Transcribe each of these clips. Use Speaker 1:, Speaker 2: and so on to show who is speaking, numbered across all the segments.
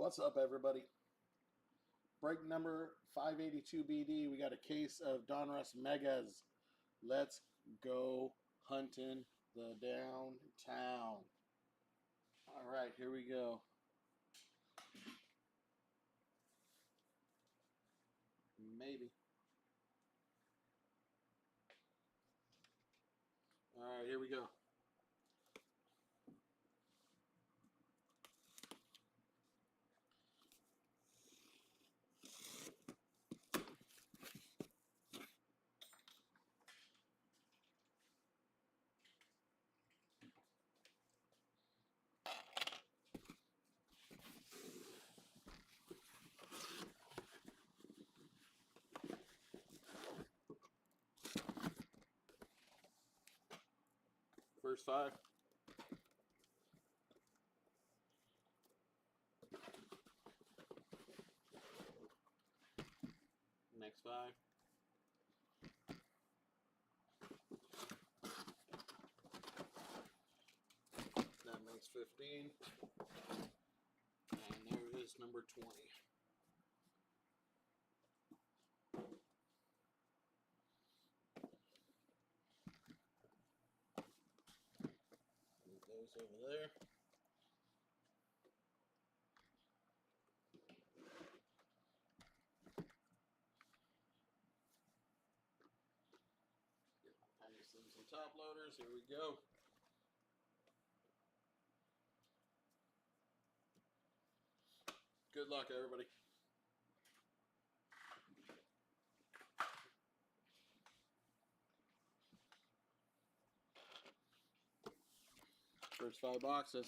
Speaker 1: What's up, everybody? Break number 582 BD. We got a case of Donruss Megas. Let's go hunting the downtown. All right, here we go. Maybe. All right, here we go. First five. Next five. That makes 15. And there is number 20. Move those over there. Some top loaders. Here we go. Good luck, everybody. First five boxes.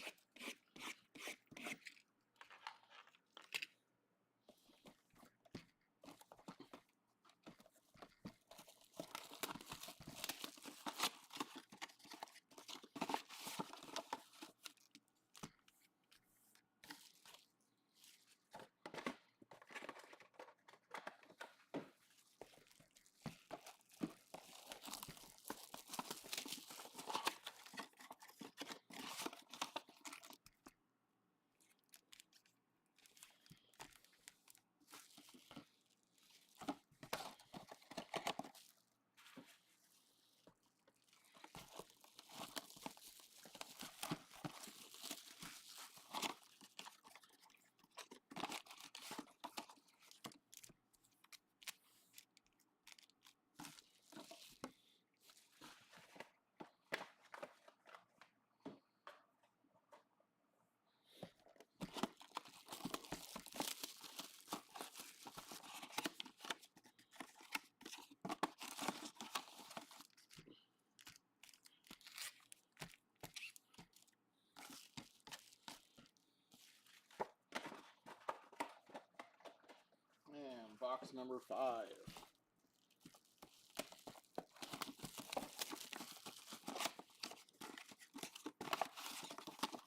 Speaker 1: And box number 5.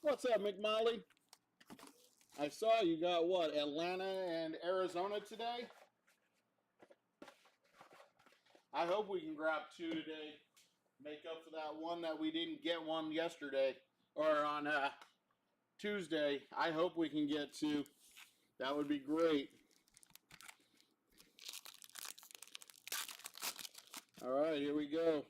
Speaker 1: What's up, McMolly? I saw you got what, Atlanta and Arizona today? I hope we can grab 2 today. Make up for that one that we didn't get one yesterday or on Tuesday. I hope we can get 2. That would be great. All right, here we go.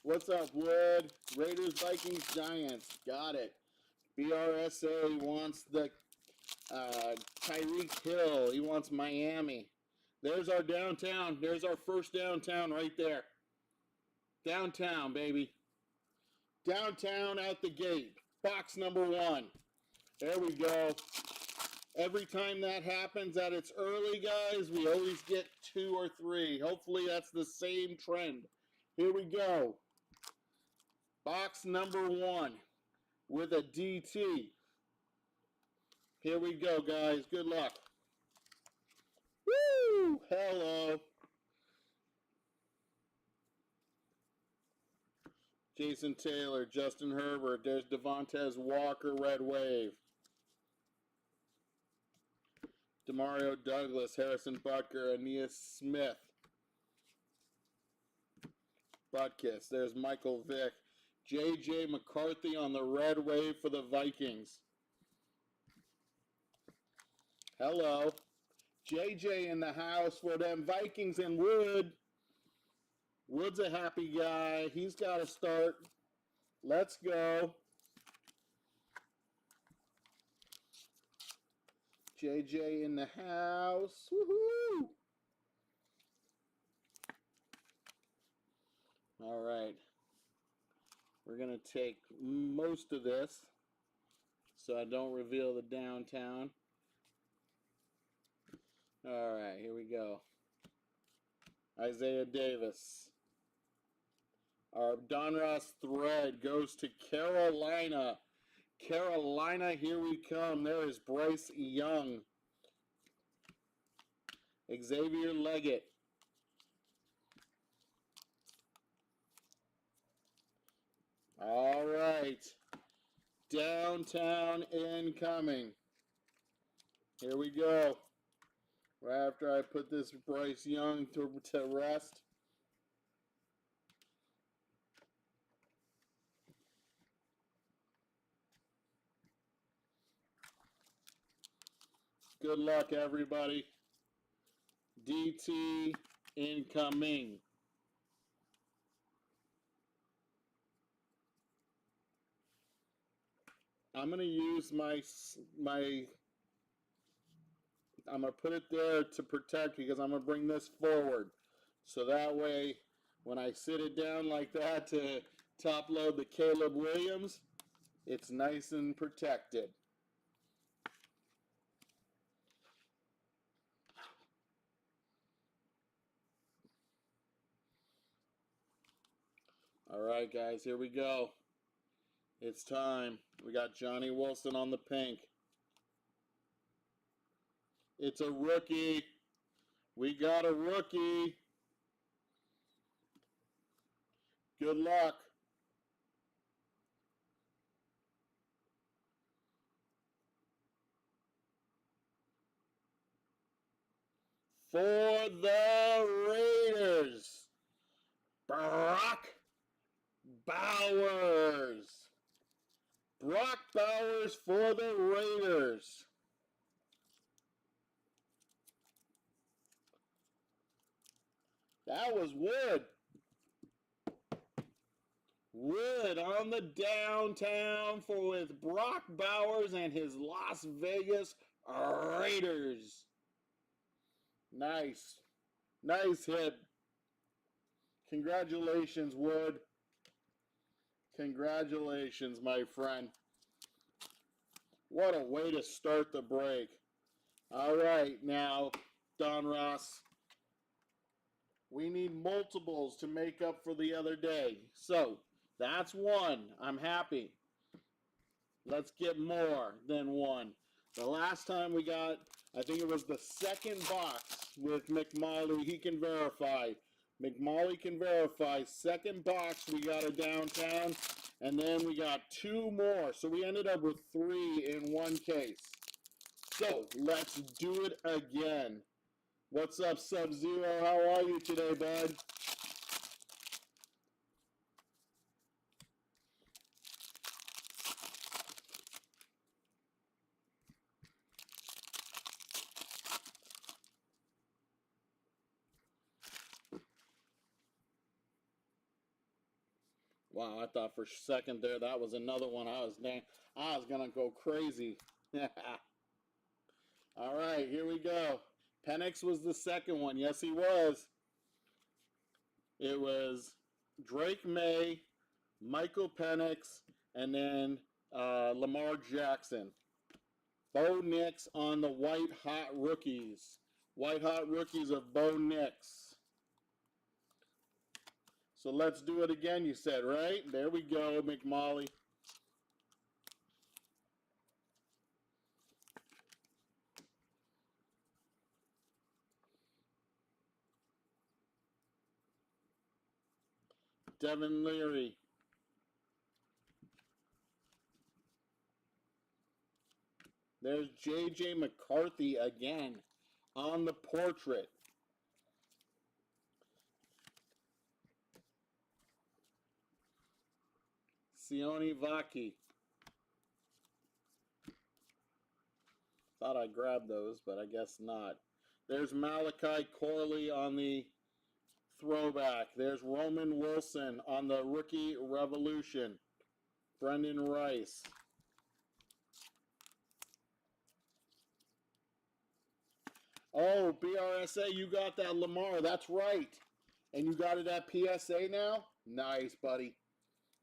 Speaker 1: What's up, Wood? Raiders, Vikings, Giants. Got it. BRSA wants the Tyreek Hill. He wants Miami. There's our downtown. There's our first downtown right there. Downtown, baby. Downtown out the gate. Box number 1. There we go. Every time that happens that it's early, guys, we always get 2 or 3. Hopefully that's the same trend. Here we go. Box number 1 with a DT. Here we go, guys. Good luck. Woo! Hello. Jason Taylor, Justin Herbert. There's Devontae Walker, red wave. Demario Douglas, Harrison Butker, Aeneas Smith. Butkus. There's Michael Vick. J.J. McCarthy on the red wave for the Vikings. Hello. J.J. in the house for them Vikings and Wood. Wood's a happy guy. He's got to start. Let's go. JJ in the house. Woohoo! All right. We're going to take most of this so I don't reveal the downtown. All right, here we go. Isaiah Davis. Our Donruss thread goes to Carolina. Carolina, here we come. There is Bryce Young. Xavier Leggett. All right. Downtown incoming. Here we go. Right after I put this Bryce Young to rest. Good luck, everybody. DT incoming. I'm going to use I'm going to put it there to protect because I'm going to bring this forward. So that way, when I sit it down like that to top load the Caleb Williams, it's nice and protected. All right, guys, here we go. It's time. We got Johnny Wilson on the pink. It's a rookie. We got a rookie. Good luck. For the Raiders, Brock Bowers. Brock Bowers for the Raiders. That was Wood. Wood on the downtown with Brock Bowers and his Las Vegas Raiders. Nice. Nice hit. Congratulations, Wood. Congratulations, my friend. What a way to start the break. All right, now, Donruss, we need multiples to make up for the other day. So, that's one. I'm happy. Let's get more than one. The last time we got, I think it was the second box with McMolly. He can verify. McMolly can verify. Second box, we got a downtown. And then we got two more. So we ended up with 3 in one case. So let's do it again. What's up, Sub-Zero? How are you today, bud? Wow, I thought for a second there that was another one. I was gonna go crazy. All right, here we go. Penix was the second one. Yes, he was. It was Drake May, Michael Penix, and then Lamar Jackson. Bo Nix on the White Hot Rookies. White Hot Rookies of Bo Nix. So let's do it again, you said, right? There we go, McMolly. Devin Leary. There's J.J. McCarthy again on the portrait. Sione Vaki. Thought I grabbed those, but I guess not. There's Malachi Corley on the throwback. There's Roman Wilson on the rookie revolution. Brendan Rice. Oh, BRSA, you got that Lamar. That's right. And you got it at PSA now? Nice, buddy.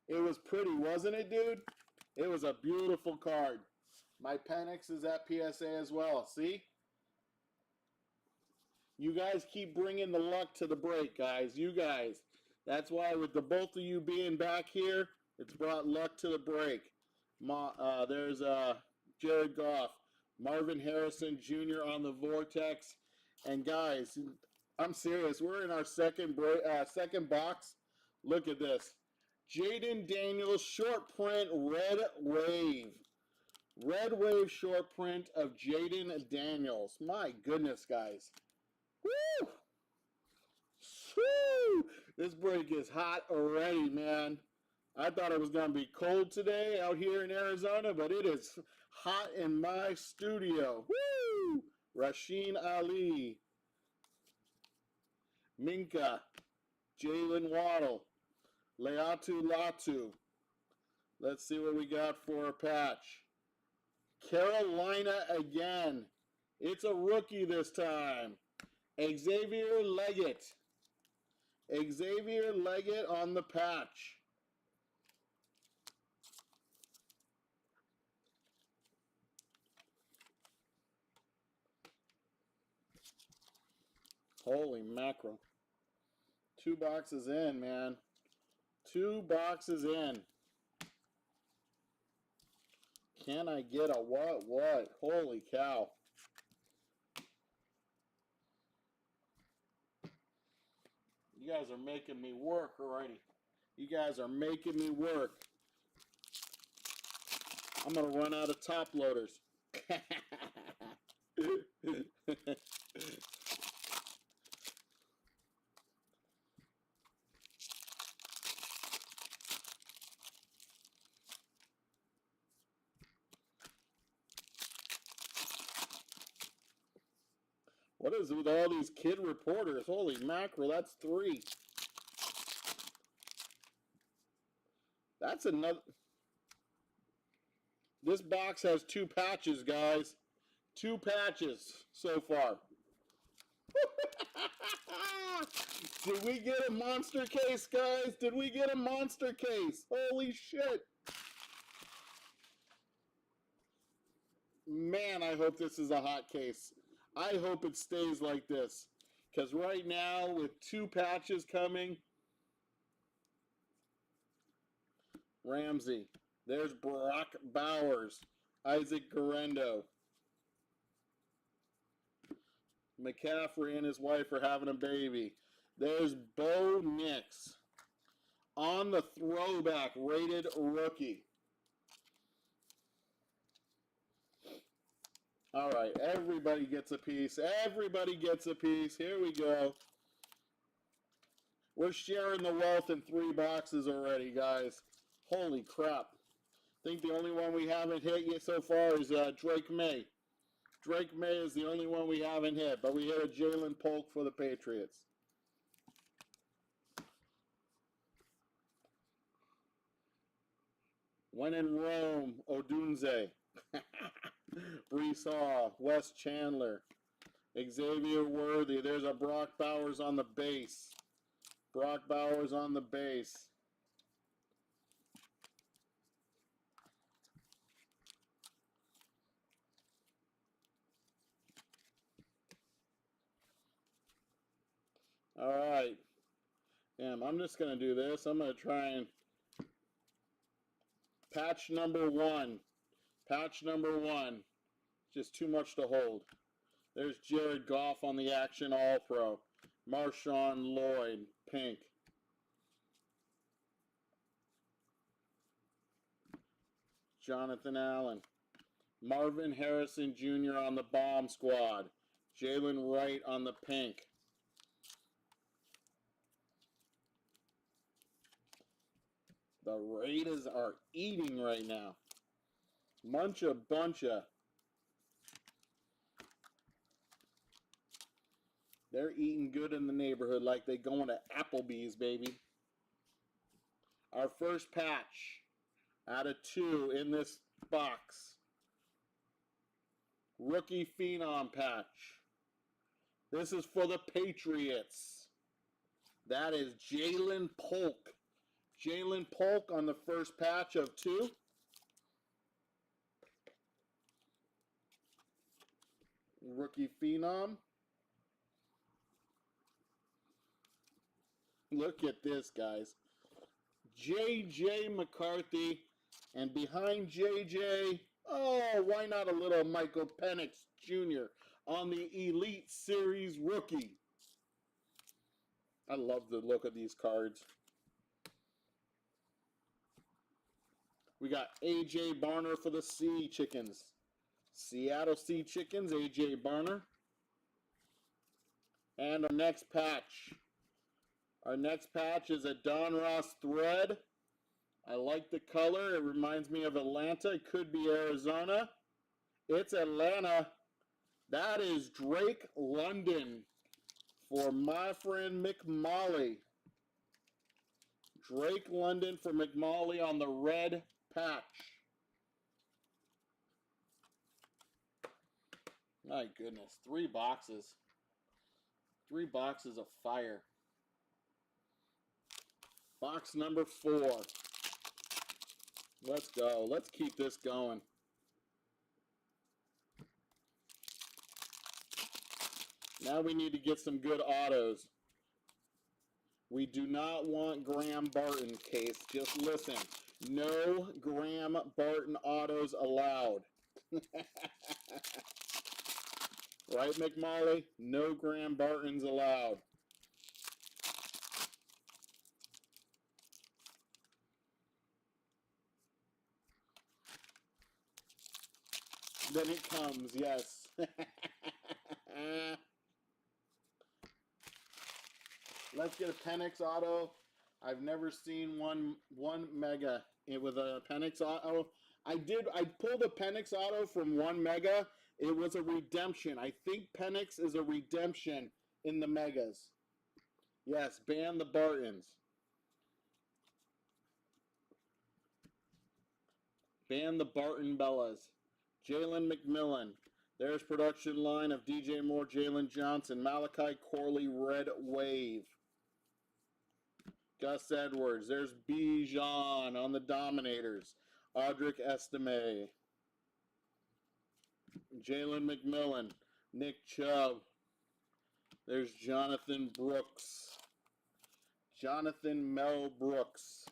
Speaker 1: It was pretty, wasn't it, dude? It was a beautiful card. My Penix is at PSA as well. See? You guys keep bringing the luck to the break, guys. You guys. That's why with the both of you being back here, it's brought luck to the break. There's Jared Goff, Marvin Harrison Jr. on the Vortex. And guys, I'm serious. We're in our second box. Look at this. Jaden Daniels short print red wave. Red wave short print of Jaden Daniels. My goodness, guys. Woo! Woo! This break is hot already, man. I thought it was going to be cold today out here in Arizona, but it is hot in my studio. Woo! Rasheen Ali. Minka. Jalen Waddle. Leatu Latu. Let's see what we got for a patch. Carolina again. It's a rookie this time. Xavier Leggett. Xavier Leggett on the patch. Holy mackerel. 2 boxes in, man. 2 boxes in. Can I get a what? Holy cow. You guys are making me work already. You guys are making me work. I'm going to run out of top loaders. What is it with all these kid reporters? Holy mackerel, that's 3. That's another. This box has 2 patches, guys. 2 patches so far. Did we get a monster case, guys? Did we get a monster case? Holy shit. Man, I hope this is a hot case. I hope it stays like this. Because right now, with 2 patches coming, Ramsey. There's Brock Bowers. Isaac Guerrero. McCaffrey and his wife are having a baby. There's Bo Nix. On the throwback, rated rookie. All right, everybody gets a piece. Everybody gets a piece. Here we go. We're sharing the wealth in 3 boxes already, guys. Holy crap. I think the only one we haven't hit yet so far is Drake May. Drake May is the only one we haven't hit, but we hit a Jalen Polk for the Patriots. When in Rome, Odunze. Brees Hall, Wes Chandler, Xavier Worthy. There's a Brock Bowers on the base. Brock Bowers on the base. All right. Damn, I'm just going to do this. I'm going to try and patch number 1. Patch number 1. Just too much to hold. There's Jared Goff on the Action All-Pro. Marshawn Lloyd, pink. Jonathan Allen. Marvin Harrison Jr. on the bomb squad. Jalen Wright on the pink. The Raiders are eating right now. Buncha. They're eating good in the neighborhood like they going to Applebee's, baby. Our first patch out of 2 in this box. Rookie Phenom patch. This is for the Patriots. That is Jalen Polk. Jalen Polk on the first patch of 2. Rookie Phenom. Look at this, guys. J.J. McCarthy. And behind J.J., oh, why not a little Michael Penix Jr. on the Elite Series rookie. I love the look of these cards. We got A.J. Barner for the Sea Chickens. Seattle Sea Chickens, A.J. Barner. And our next patch. Our next patch is a Donruss thread. I like the color. It reminds me of Atlanta. It could be Arizona. It's Atlanta. That is Drake London for my friend McMolly. Drake London for McMolly on the red patch. My goodness, 3 boxes. 3 boxes of fire. Box number 4. Let's go. Let's keep this going. Now we need to get some good autos. We do not want Graham Barton case. Just listen. No Graham Barton autos allowed. Right, McMolly? No Graham Bartons allowed. Then it comes, yes. Let's get a Penix auto. I've never seen one mega with a Penix auto. I pulled a Penix auto from 1 mega. It was a redemption. I think Penix is a redemption in the megas. Yes, ban the Bartons. Ban the Barton Bellas. Jalen McMillan. There's production line of DJ Moore, Jalen Johnson, Malachi Corley, Red Wave. Gus Edwards. There's Bijan on the Dominators. Audric Estime. Jalen McMillan. Nick Chubb. There's Jonathan Brooks. Jonathan Mel Brooks.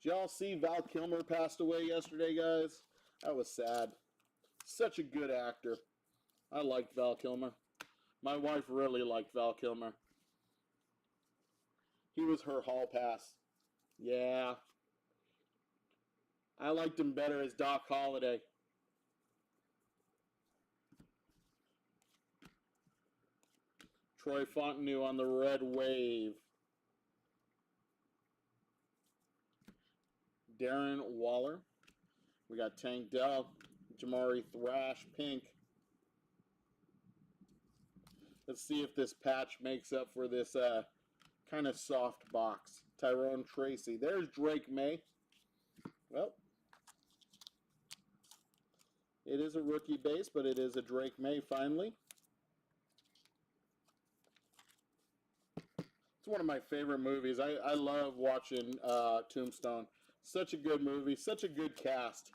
Speaker 1: Did y'all see Val Kilmer passed away yesterday, guys? That was sad. Such a good actor. I liked Val Kilmer. My wife really liked Val Kilmer. He was her hall pass. Yeah. I liked him better as Doc Holliday. Troy Fontenot on the Red Wave. Darren Waller. We got Tank Dell. Jamari Thrash, pink. Let's see if this patch makes up for this kind of soft box. Tyrone Tracy. There's Drake May. Well, it is a rookie base, but it is a Drake May finally. It's one of my favorite movies. I love watching Tombstone. Such a good movie. Such a good cast.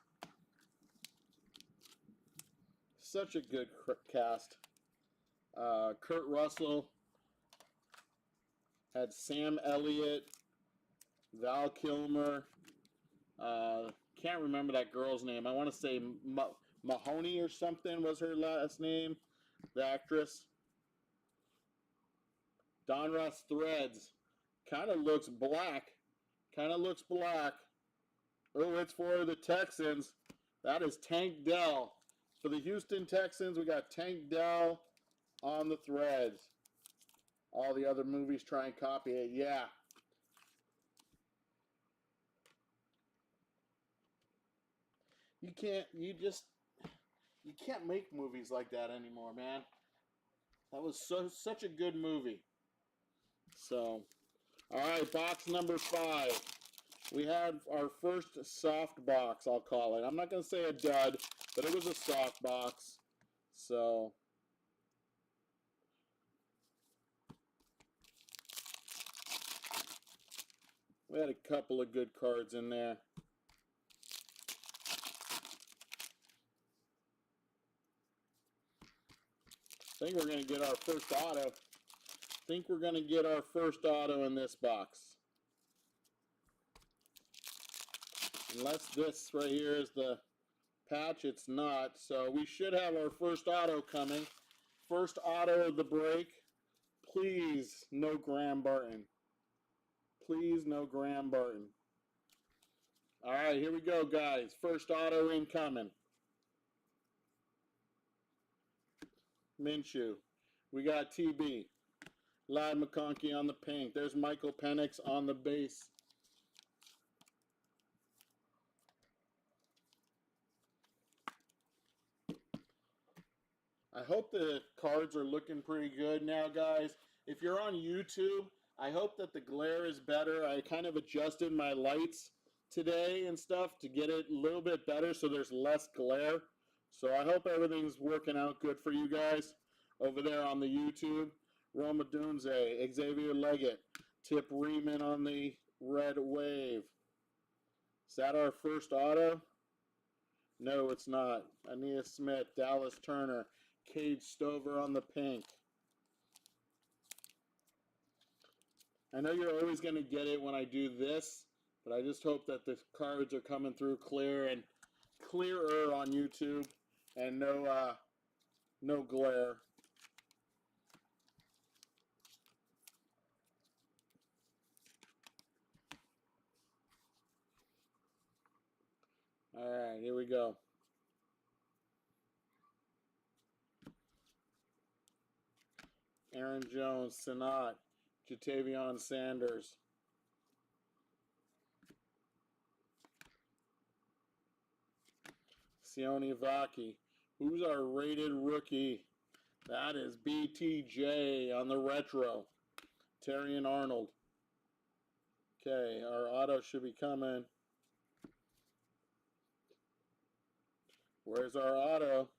Speaker 1: Such a good cast. Kurt Russell had Sam Elliott, Val Kilmer. Can't remember that girl's name. I want to say Mahoney or something was her last name. The actress. Donruss Threads. Kind of looks black. Kind of looks black. Oh, it's for the Texans. That is Tank Dell. For the Houston Texans, we got Tank Dell on the threads. All the other movies try and copy it. Yeah. You can't make movies like that anymore, man. That was such a good movie. So, all right, box number 5. We had our first soft box, I'll call it. I'm not going to say a dud, but it was a soft box. So, we had a couple of good cards in there. I think we're going to get our first auto. In this box. Unless this right here is the patch, it's not. So we should have our first auto coming. First auto of the break. Please, no Graham Barton. Please, no Graham Barton. All right, here we go, guys. First auto incoming. Minshew. We got TB. Ladd McConkey on the pink. There's Michael Penix on the base. I hope the cards are looking pretty good now, guys. If you're on YouTube, I hope that the glare is better. I kind of adjusted my lights today and stuff to get it a little bit better so there's less glare. So I hope everything's working out good for you guys over there on the YouTube. Roma Dunze, Xavier Leggett, Tip Riemann on the red wave. Is that our first auto? No, it's not. Aeneas Smith, Dallas Turner, Cade Stover on the pink. I know you're always going to get it when I do this, but I just hope that the cards are coming through clear and clearer on YouTube and no glare. All right, here we go. Aaron Jones, Sanat, Jatavion Sanders. Sione Vaki. Who's our rated rookie? That is BTJ on the retro. Terrion Arnold. Okay, our auto should be coming. Where's our auto?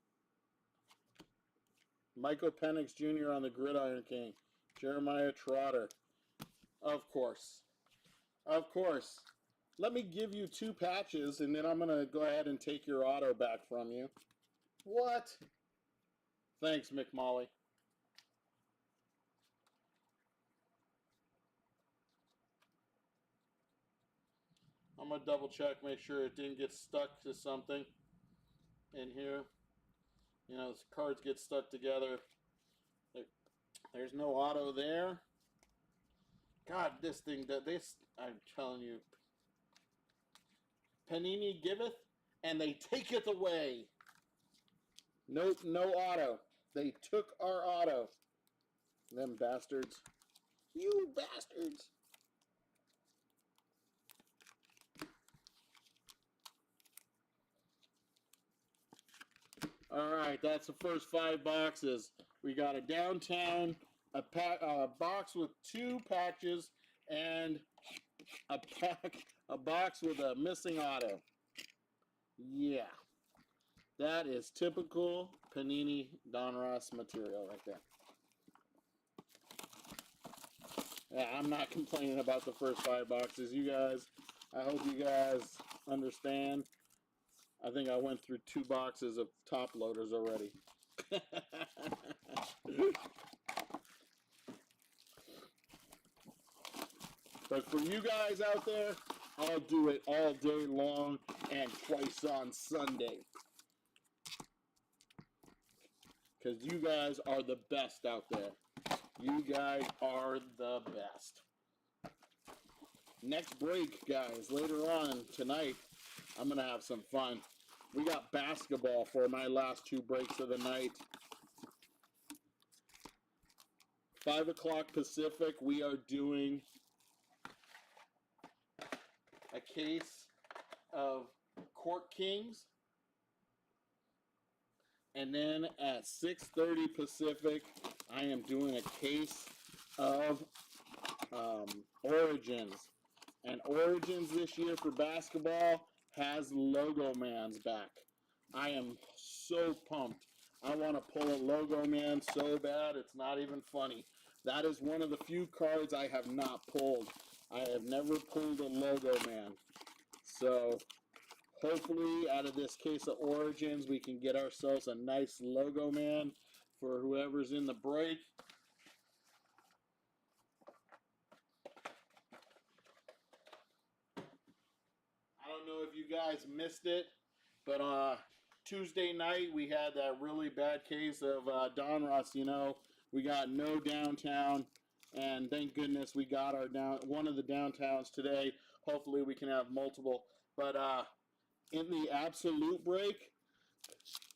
Speaker 1: Michael Penix Jr. on the Gridiron King. Jeremiah Trotter. Of course. Of course. Let me give you 2 patches, and then I'm going to go ahead and take your auto back from you. What? Thanks, McMolly. I'm going to double check, make sure it didn't get stuck to something in here. You know, the cards get stuck together. There's no auto there. God, this thing, I'm telling you. Panini giveth, and they taketh away. Nope, no auto. They took our auto. Them bastards. You bastards. All right, that's the first 5 boxes. We got a downtown, a box with 2 patches, and a box with a missing auto. Yeah, that is typical Panini Donruss material right there. Yeah, I'm not complaining about the first 5 boxes. You guys, I hope you guys understand. I think I went through 2 boxes of top loaders already. But for you guys out there, I'll do it all day long and twice on Sunday. Because you guys are the best out there. You guys are the best. Next break, guys, later on tonight, I'm going to have some fun. We got basketball for my last 2 breaks of the night. 5 o'clock Pacific, we are doing a case of Court Kings. And then at 6:30 Pacific, I am doing a case of Origins. And Origins this year for basketball has Logo Man's back. I am so pumped. I want to pull a Logo Man so bad, it's not even funny. That is one of the few cards I have not pulled. I have never pulled a Logo Man. So hopefully out of this case of Origins, we can get ourselves a nice Logo Man for whoever's in the break. I don't know if you guys missed it, but Tuesday night we had that really bad case of Donruss. You know, we got no downtown, and thank goodness we got our one of the downtowns today. Hopefully we can have multiple. But in the absolute break,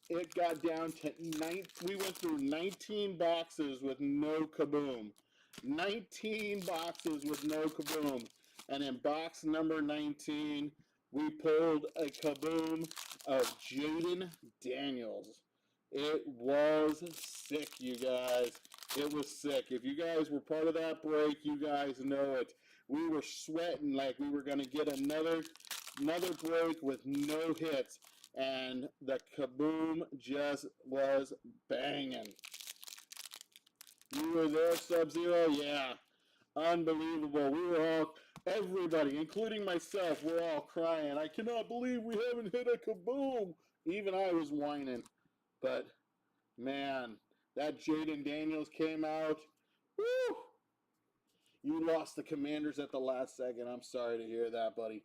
Speaker 1: it got down to 9. We went through 19 boxes with no kaboom. 19 boxes with no kaboom. And in box number 19, we pulled a kaboom of Jaden Daniels. It was sick, you guys. It was sick. If you guys were part of that break, you guys know it. We were sweating like we were going to get another break with no hits. And the kaboom just was banging. You were there, Sub-Zero? Yeah. Unbelievable. We were all, everybody, including myself, we're all crying. I cannot believe we haven't hit a kaboom. Even I was whining. But, man, that Jaden Daniels came out. Woo! You lost the Commanders at the last second. I'm sorry to hear that, buddy.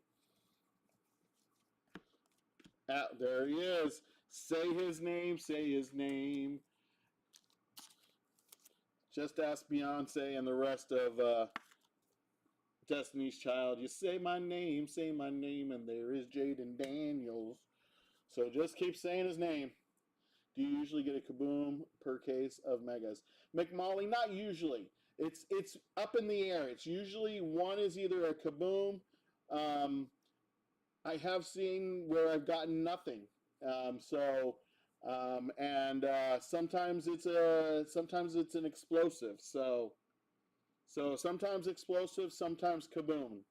Speaker 1: There he is. Say his name. Say his name. Just ask Beyonce and the rest of Destiny's Child. You say my name, and there is Jaden Daniels. So just keep saying his name. Do you usually get a kaboom per case of megas? McMolly, not usually. It's up in the air. It's usually one is either a kaboom. I have seen where I've gotten nothing. Sometimes it's an explosive. So sometimes explosive, sometimes kaboom.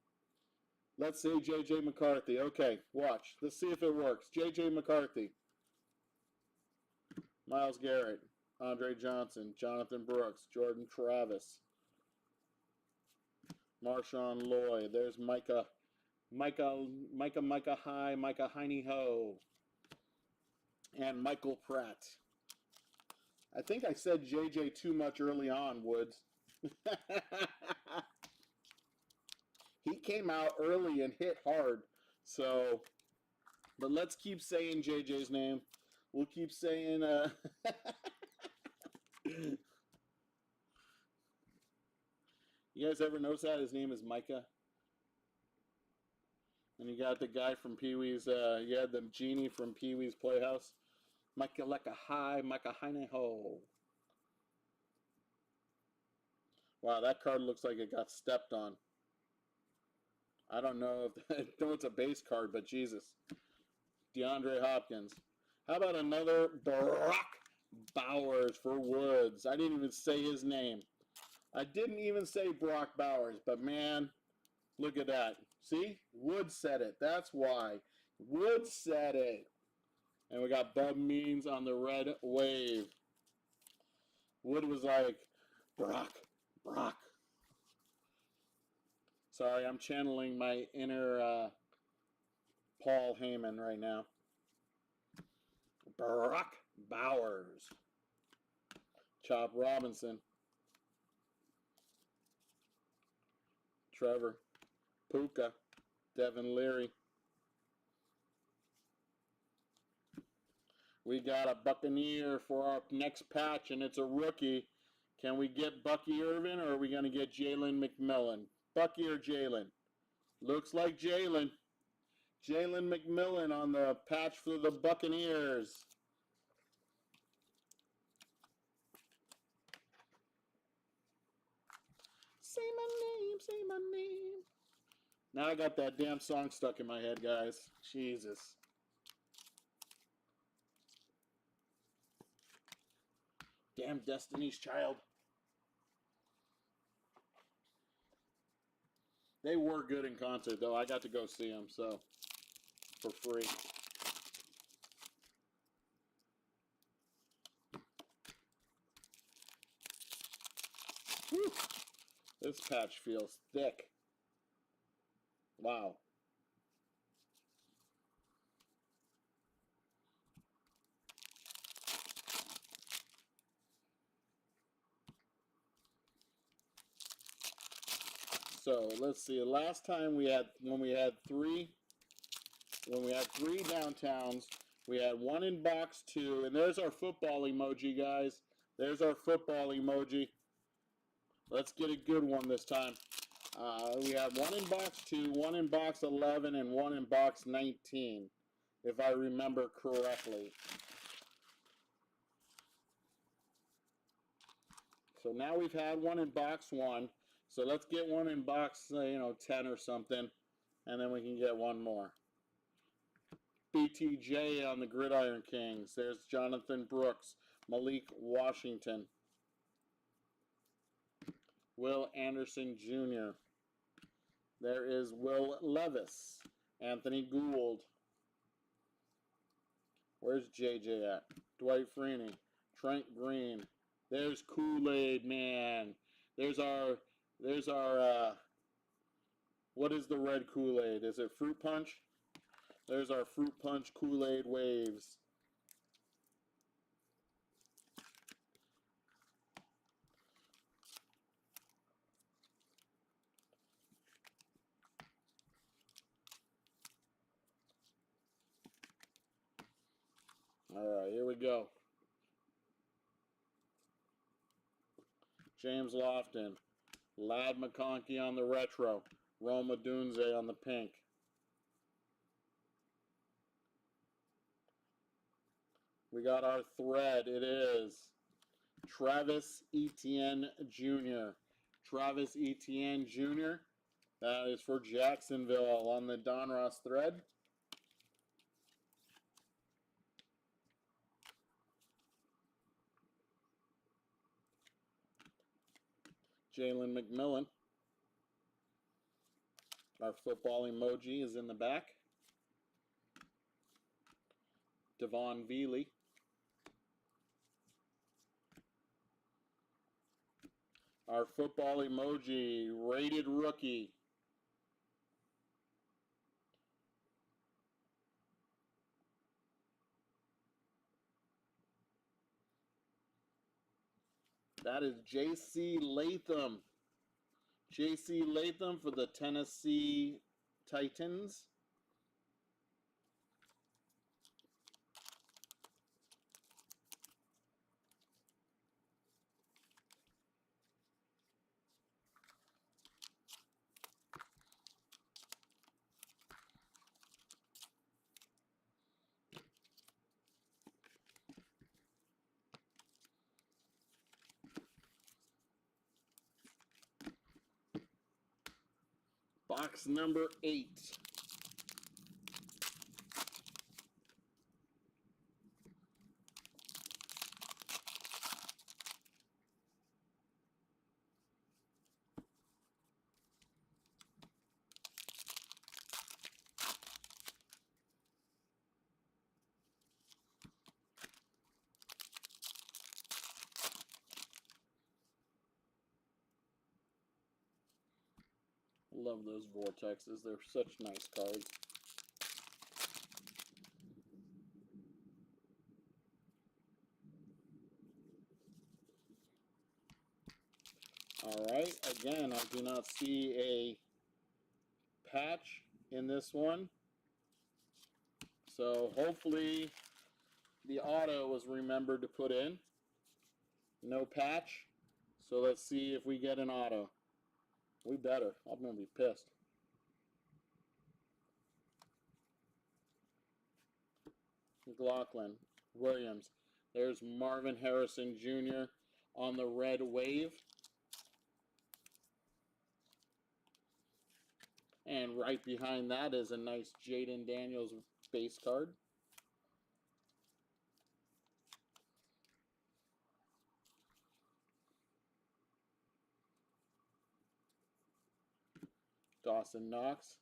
Speaker 1: Let's say J.J. McCarthy. Okay, watch. Let's see if it works. J.J. McCarthy. Myles Garrett. Andre Johnson. Jonathan Brooks. Jordan Travis. Marshawn Lloyd. There's Micah High. Micah Heine Ho. And Michael Pratt. I think I said JJ too much early on, Woods. He came out early and hit hard. So, but let's keep saying JJ's name. We'll keep saying You guys ever notice that his name is Micah? And you got the guy from Pee-wee's, you had the genie from Pee-wee's Playhouse. Micah Lecca High, Micah Heine Ho. Wow, that card looks like it got stepped on. I don't know if I know it's a base card, but Jesus. DeAndre Hopkins. How about another Brock Bowers for Woods? I didn't even say his name. I didn't even say Brock Bowers, but man, look at that. See? Woods said it. That's why. Woods said it. And we got Bub Means on the red wave. Wood was like, Brock. Sorry, I'm channeling my inner Paul Heyman right now. Brock Bowers. Chop Robinson. Trevor. Puka. Devin Leary. We got a Buccaneer for our next patch, and it's a rookie. Can we get Bucky Irvin, or are we going to get Jalen McMillan? Bucky or Jalen? Looks like Jalen. Jalen McMillan on the patch for the Buccaneers. Say my name, say my name. Now I got that damn song stuck in my head, guys. Jesus. Damn Destiny's Child. They were good in concert, though. I got to go see them, so for free. Whew. This patch feels thick. Wow. So let's see. Last time when we had three downtowns, we had one in box 2, and there's our football emoji, guys. There's our football emoji. Let's get a good one this time. We have one in box 2, one in box 11, and one in box 19, if I remember correctly. So now we've had one in box 1. So let's get one in box, 10 or something, and then we can get one more. BTJ on the Gridiron Kings. There's Jonathan Brooks, Malik Washington, Will Anderson Jr. There is Will Levis, Anthony Gould. Where's JJ at? Dwight Freeney, Trent Green. There's Kool-Aid Man. There's our what is the red Kool-Aid? Is it Fruit Punch? There's our Fruit Punch Kool-Aid Waves. All right, here we go. James Lofton, Ladd McConkey on the retro, Roma Dunze on the pink. We got our thread. It is Travis Etienne Jr. Travis Etienne Jr. That is for Jacksonville on the Donruss thread. Jalen McMillan. Our football emoji is in the back. Devon Veely. Our football emoji, rated rookie. That is J.C. Latham. J.C. Latham for the Tennessee Titans. Box number 8. Love those vortexes. They're such nice cards. All right. Again, I do not see a patch in this one. So hopefully the auto was remembered to put in. No patch. So let's see if we get an auto. We better. I'm going to be pissed. McLaughlin, Williams. There's Marvin Harrison Jr. on the red wave. And right behind that is a nice Jaden Daniels base card. Dawson Knox.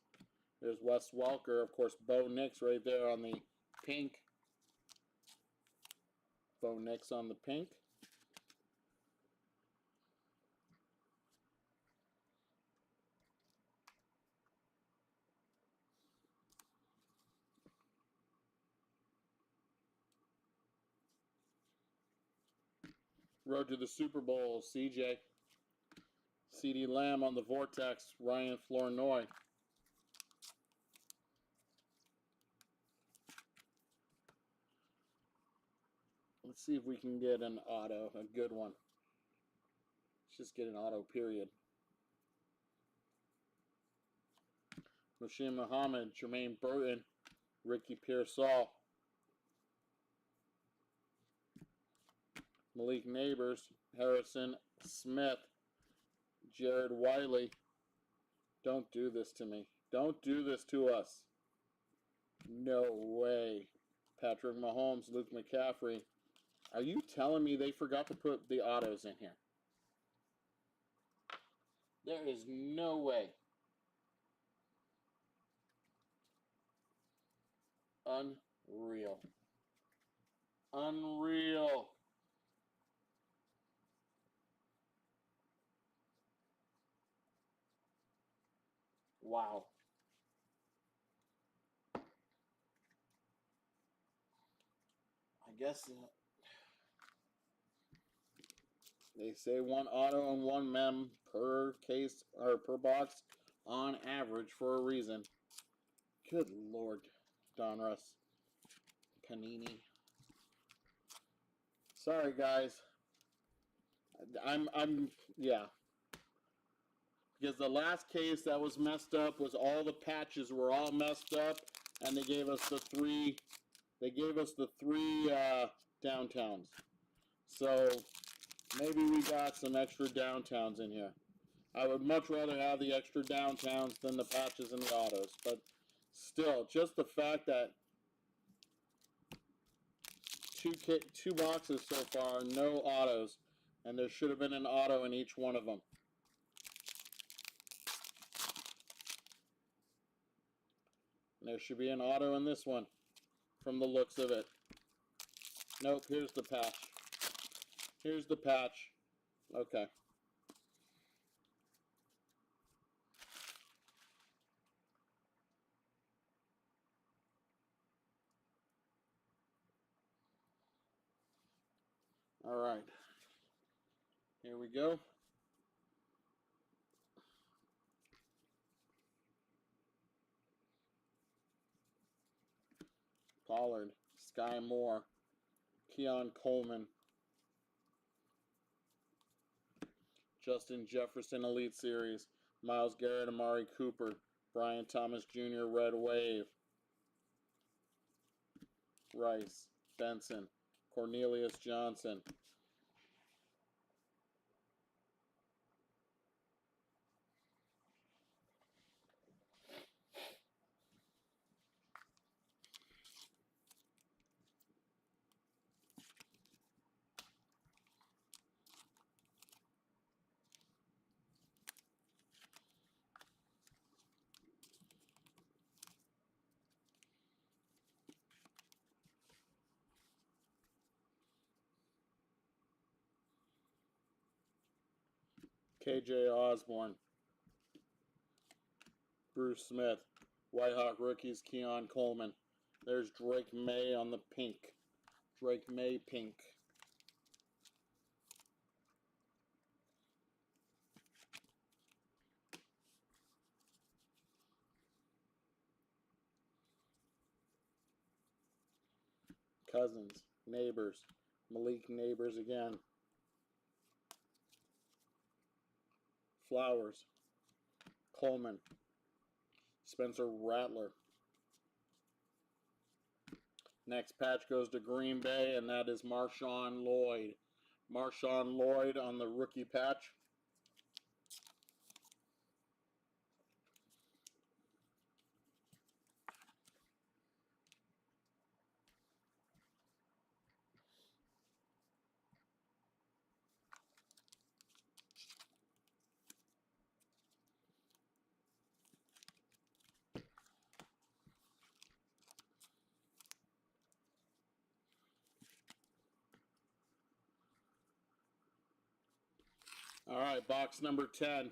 Speaker 1: There's Wes Welker. Of course, Bo Nix right there on the pink. Bo Nix on the pink. Road to the Super Bowl, CJ. CeeDee Lamb on the Vortex, Ryan Flournoy. Let's see if we can get an auto, a good one. Let's just get an auto, period. Rasheed Muhammad, Jermaine Burton, Ricky Pearsall. Malik Neighbors, Harrison Smith, Jared Wiley. Don't do this to me. Don't do this to us. No way. Patrick Mahomes, Luke McCaffrey. Are you telling me they forgot to put the autos in here? There is no way. Unreal. Unreal. Wow. I guess they say one auto and one mem per case or per box on average for a reason. Good Lord, Donruss. Panini. Sorry guys. Yeah. Because the last case that was messed up was all the patches were all messed up, and they gave us the three downtowns. So maybe we got some extra downtowns in here. I would much rather have the extra downtowns than the patches and the autos, but still, just the fact that two boxes so far, no autos, and there should have been an auto in each one of them. And there should be an auto in this one, from the looks of it. Nope, here's the patch. Here's the patch. Okay. All right. Here we go. Pollard, Sky Moore, Keon Coleman, Justin Jefferson Elite Series, Myles Garrett, Amari Cooper, Brian Thomas Jr. Red Wave, Rice, Benson, Cornelius Johnson, KJ Osborne, Bruce Smith, Whitehawk rookies, Keon Coleman. There's Drake May on the pink. Drake May pink. Cousins, Neighbors, Malik Neighbors again. Flowers, Coleman, Spencer Rattler, Next patch goes to Green Bay, and that is Marshawn Lloyd. Marshawn Lloyd on the rookie patch. All right, box number 10.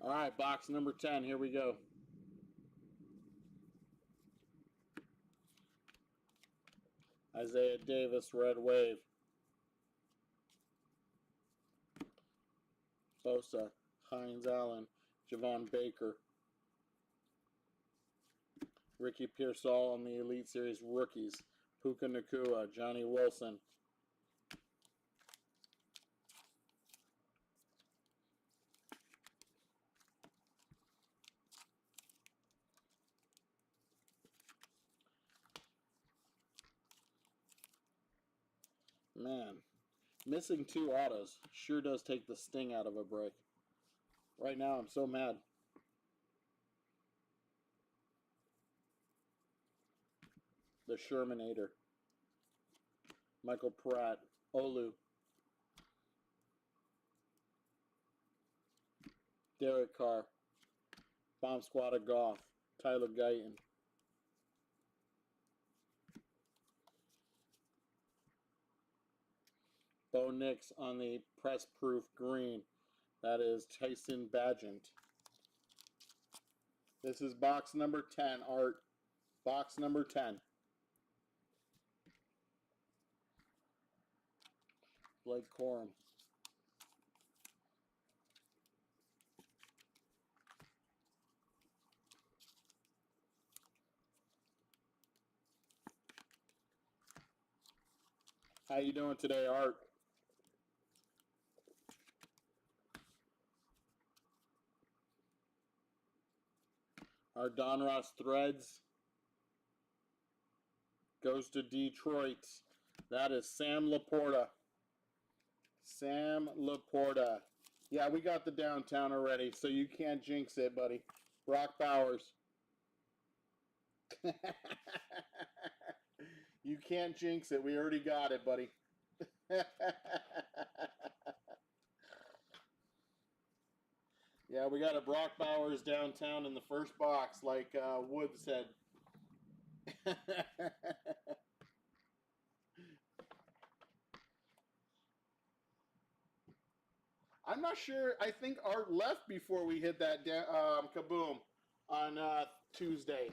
Speaker 1: All right, box number 10. Here we go. Isaiah Davis, Red Wave. Bosa, Hines Allen, Javon Baker. Ricky Pearsall on the Elite Series rookies. Puka Nacua, Johnny Wilson. Man, missing 2 autos sure does take the sting out of a break. Right now, I'm so mad. The Shermanator. Michael Pratt. Olu. Derek Carr. Bomb Squad of Goff. Tyler Guyton. Bo Nix on the press proof green. That is Tyson Bagent. This is box number 10, Art. Box number 10. Blake Corum. How you doing today, Art? Our Donruss Threads goes to Detroit. That is Sam Laporta. Sam Laporta. Yeah, we got the downtown already, so you can't jinx it, buddy. Brock Bowers. You can't jinx it. We already got it, buddy. Yeah, we got a Brock Bowers downtown in the first box, like Wood said. I'm not sure. I think Art left before we hit that kaboom on Tuesday.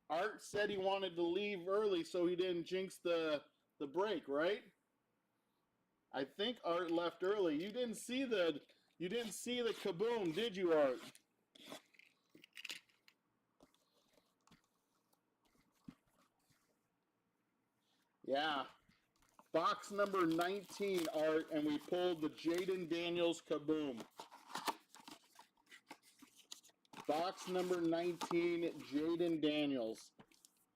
Speaker 1: Art said he wanted to leave early so he didn't jinx the break, right? I think Art left early. You didn't see the kaboom, did you, Art? Yeah. Box number 19, Art, and we pulled the Jaden Daniels kaboom. Box number 19, Jaden Daniels.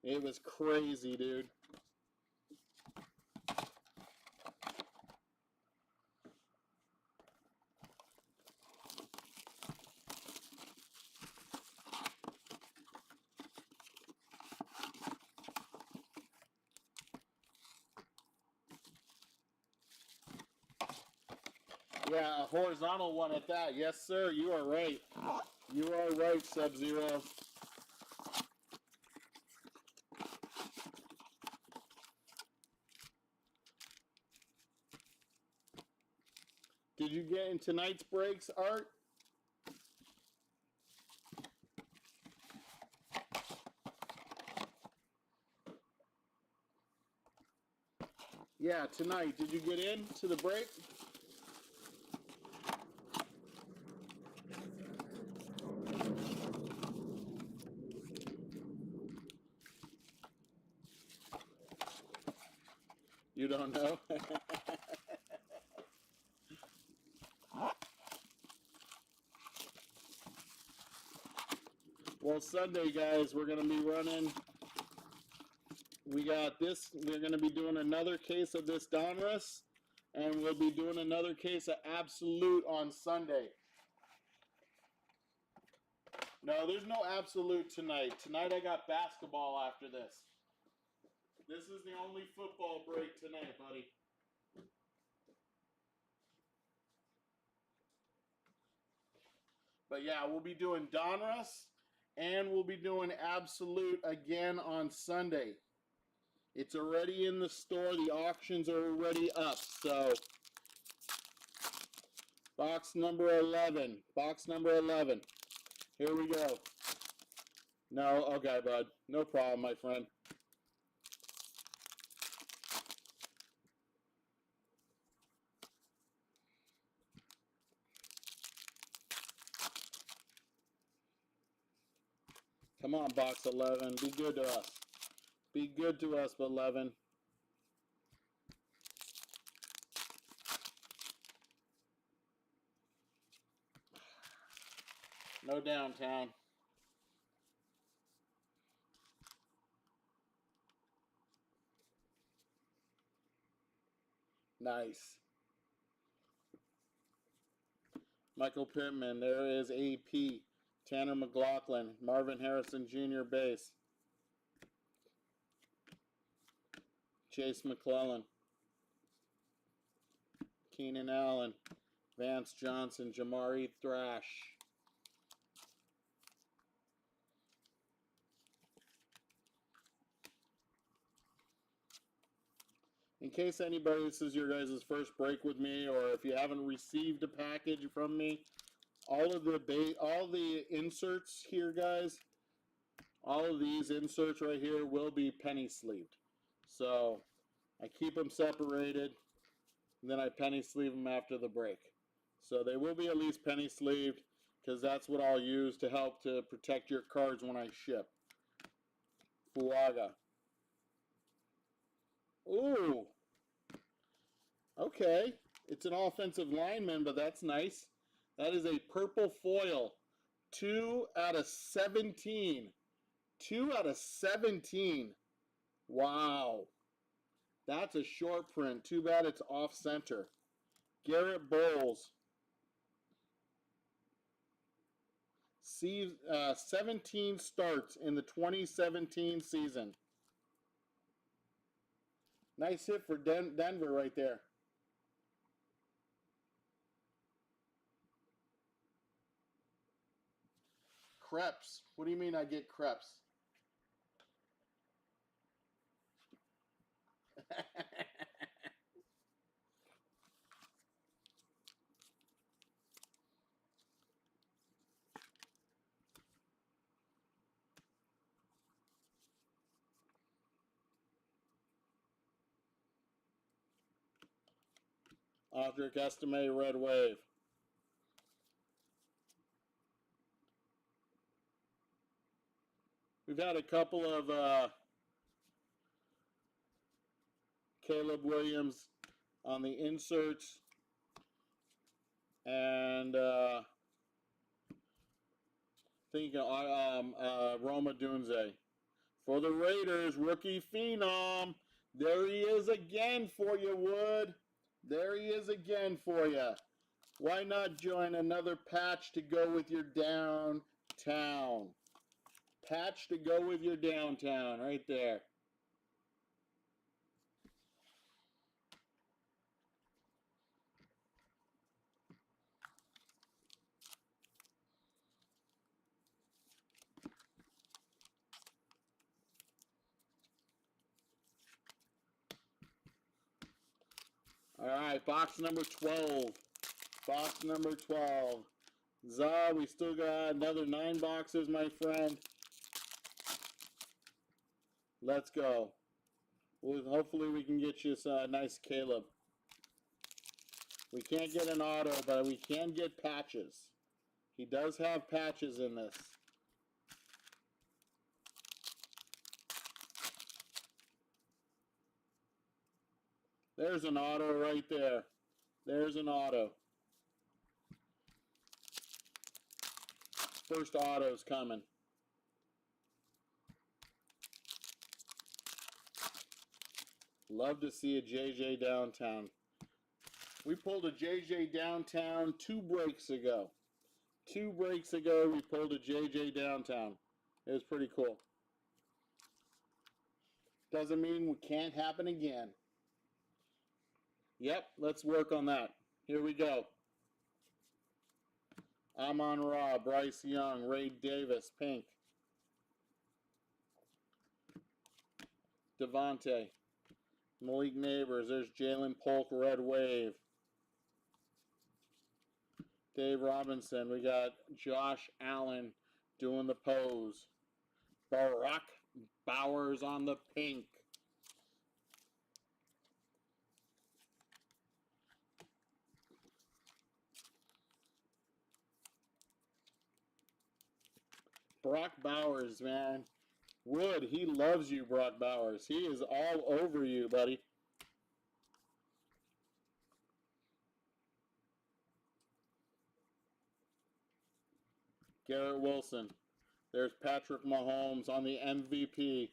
Speaker 1: It was crazy, dude. Yeah, a horizontal one at that. Yes, sir. You are right. You are right, Sub-Zero. Did you get in tonight's breaks, Art? Yeah, tonight. Did you get into the break? You don't know? Well, Sunday, guys, we're going to be running. We got this. We're going to be doing another case of this Donruss, and we'll be doing another case of Absolute on Sunday. No, there's no Absolute tonight. Tonight I got basketball after this. This is the only football break tonight, buddy. But yeah, we'll be doing Donruss, and we'll be doing Absolute again on Sunday. It's already in the store. The auctions are already up. So, box number 11. Box number 11. Here we go. No, okay, bud. No problem, my friend. Come on, box 11. Be good to us. Be good to us, 11. No downtown. Nice. Michael Pittman. There is AP. Tanner McLaughlin. Marvin Harrison Jr. base. Chase McClellan. Keenan Allen. Vance Johnson. Jamari Thrash. In case anybody, this is your guys' first break with me, or if you haven't received a package from me, all the inserts here, guys, all of these inserts right here will be penny sleeved. So I keep them separated, and then I penny sleeve them after the break. So they will be at least penny sleeved, because that's what I'll use to help to protect your cards when I ship. Fuaga. Ooh. Okay. It's an offensive lineman, but that's nice. That is a purple foil. 2 out of 17. 2 out of 17. Wow. That's a short print. Too bad it's off center. Garrett Bowles. 17 starts in the 2017 season. Nice hit for Denver right there. Crepes. What do you mean I get crepes? Audric Estime, Red Wave. We've had a couple of Caleb Williams on the inserts, and Roma Dunze. For the Raiders, rookie phenom. There he is again for you, Wood. There he is again for you. Why not join another patch to go with your downtown? Patch to go with your downtown, right there. All right, box number 12. Box number 12. Za, we still got another 9 boxes, my friend. Let's go. Hopefully we can get you a nice Caleb. We can't get an auto, but we can get patches. He does have patches in this. There's an auto right there. There's an auto. First auto's coming. Love to see a JJ downtown. We pulled a JJ downtown 2 breaks ago. 2 breaks ago, we pulled a JJ downtown. It was pretty cool. Doesn't mean it can't happen again. Yep, let's work on that. Here we go. Amon-Ra, Bryce Young, Ray Davis, pink. Devontae. Malik Neighbors. There's Jalen Polk, red wave. Dave Robinson. We got Josh Allen doing the pose. Barack Bowers on the pink. Brock Bowers, man. Wood, he loves you, Brock Bowers. He is all over you, buddy. Garrett Wilson. There's Patrick Mahomes on the MVP.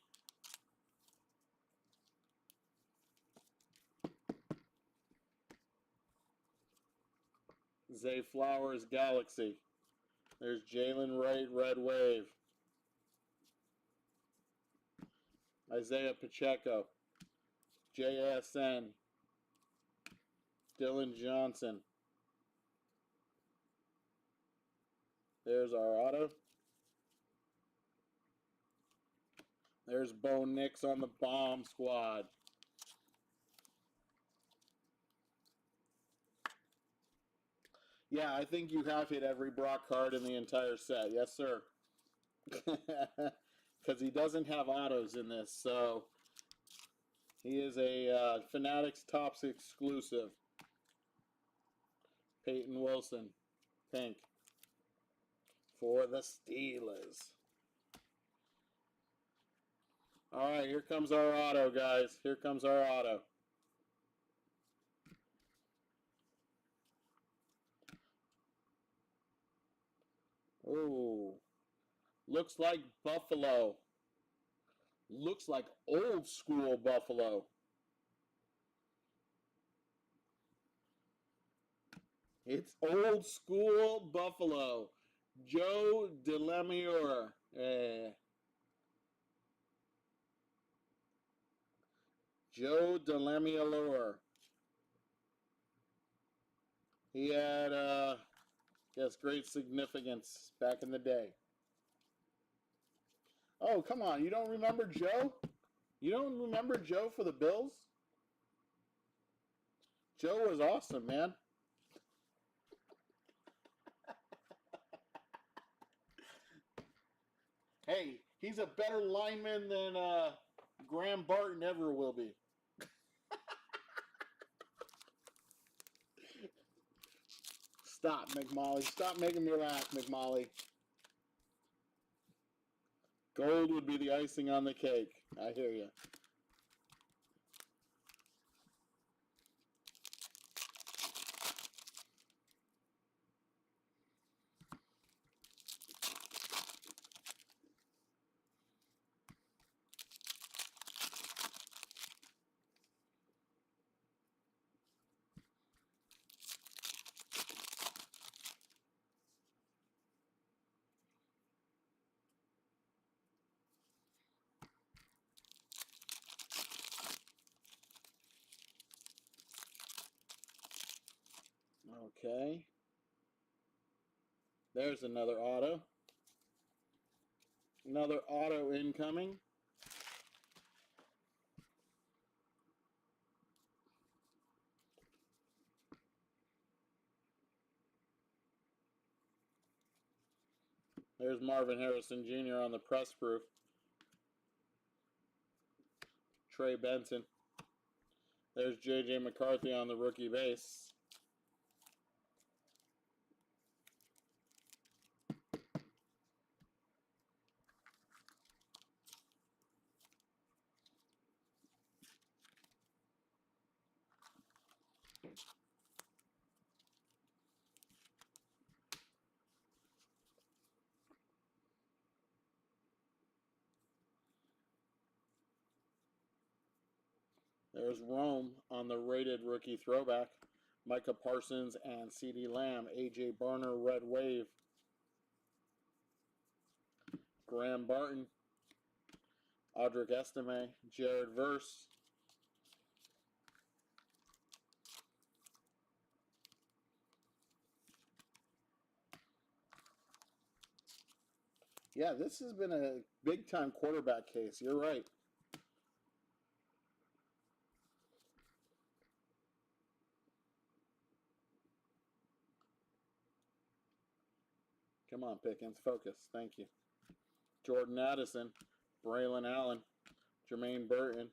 Speaker 1: Zay Flowers, Galaxy. There's Jalen Wright, red wave. Isaiah Pacheco. JSN. Dylan Johnson. There's our auto. There's Bo Nix on the bomb squad. Yeah, I think you have hit every Brock card in the entire set. Yes, sir. Because he doesn't have autos in this, so he is a Fanatics Topps exclusive. Peyton Wilson, pink, for the Steelers. All right, here comes our auto, guys. Here comes our auto. Oh, looks like Buffalo. Looks like old school Buffalo. It's old school Buffalo. Joe DeLemieux. Joe DeLemieux. He had, yes, great significance back in the day. Oh, come on. You don't remember Joe? You don't remember Joe for the Bills? Joe was awesome, man. Hey, he's a better lineman than Graham Barton ever will be. Stop, McMolly. Stop making me laugh, McMolly. Gold would be the icing on the cake. I hear you. Okay. There's another auto. Another auto incoming. There's Marvin Harrison Jr. on the press proof. Trey Benson. There's J.J. McCarthy on the rookie base. There's Rome on the rated rookie throwback. Micah Parsons and CeeDee Lamb. A.J. Barner, red wave. Graham Barton. Audric Estime. Jared Verse. Yeah, this has been a big-time quarterback case. You're right. Come on, Pickens. Focus. Thank you. Jordan Addison. Braylon Allen. Jermaine Burton.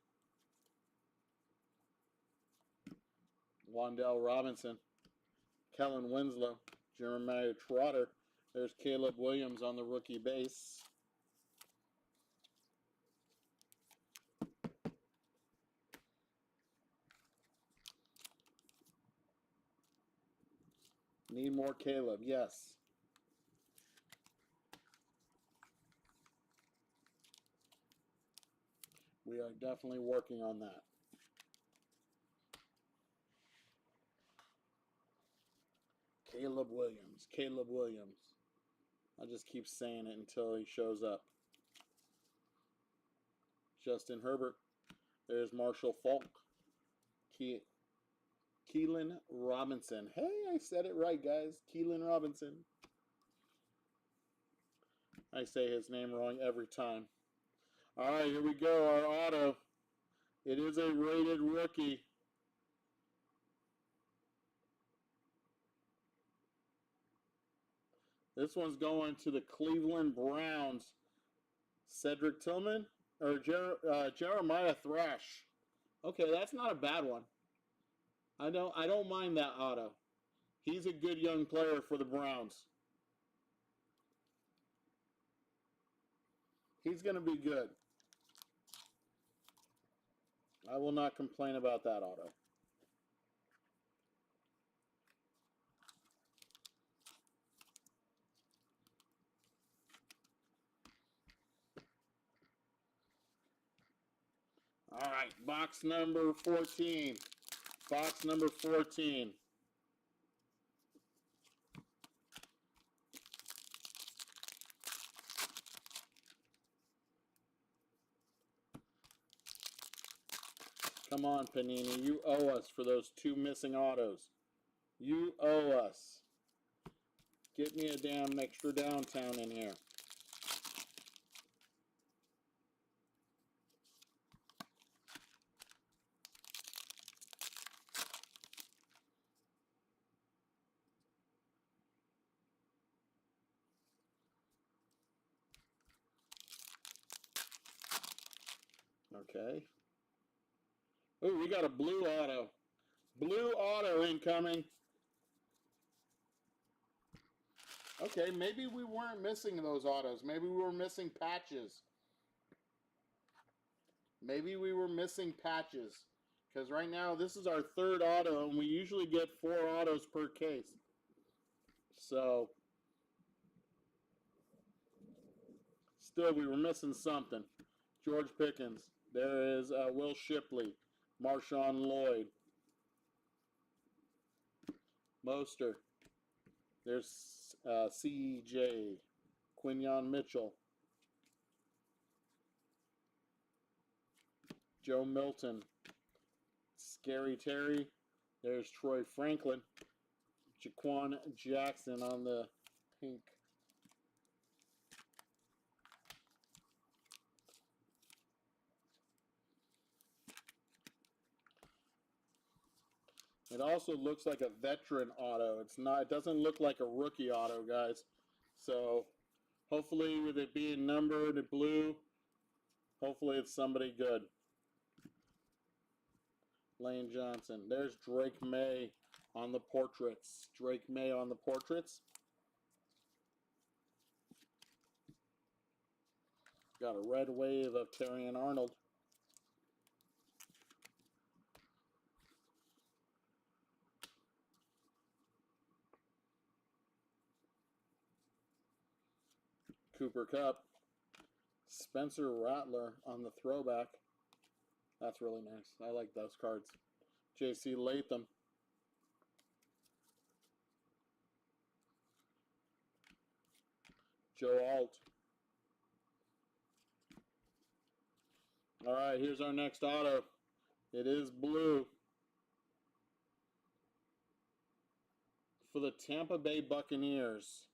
Speaker 1: Wan'Dale Robinson. Kellen Winslow. Jeremiah Trotter. There's Caleb Williams on the rookie base. Need more Caleb, yes. We are definitely working on that. Caleb Williams, Caleb Williams. I'll just keep saying it until he shows up. Justin Herbert. There's Marshall Falk. Keelan Robinson. Hey, I said it right, guys. Keelan Robinson. I say his name wrong every time. All right, here we go. Our auto. It is a rated rookie. This one's going to the Cleveland Browns. Cedric Tillman or Jeremiah Thrash. Okay, that's not a bad one. I don't mind that auto. He's a good young player for the Browns. He's going to be good. I will not complain about that auto. All right, box number 14. Box number 14. Come on, Panini. You owe us for those 2 missing autos. You owe us. Get me a damn extra downtown in here. Okay. Oh, we got a blue auto. Blue auto incoming. Okay, maybe we weren't missing those autos. Maybe we were missing patches. Maybe we were missing patches. Because right now, this is our 3rd auto, and we usually get 4 autos per case. So, still, we were missing something. George Pickens. There is Will Shipley. Marshawn Lloyd. Mostert. There's CJ. Quinyon Mitchell. Joe Milton. Scary Terry. There's Troy Franklin. Jaquan Jackson on the pink. It also looks like a veteran auto. It's not. It doesn't look like a rookie auto, guys. So Hopefully, with it being numbered in blue, hopefully it's somebody good. Lane Johnson. There's Drake May on the portraits. Drake May on the portraits. Got a red wave of Terrion Arnold. Cooper Kupp. Spencer Rattler on the throwback. That's really nice. I like those cards. J.C. Latham. Joe Alt. All right, here's our next auto. It is blue. For the Tampa Bay Buccaneers.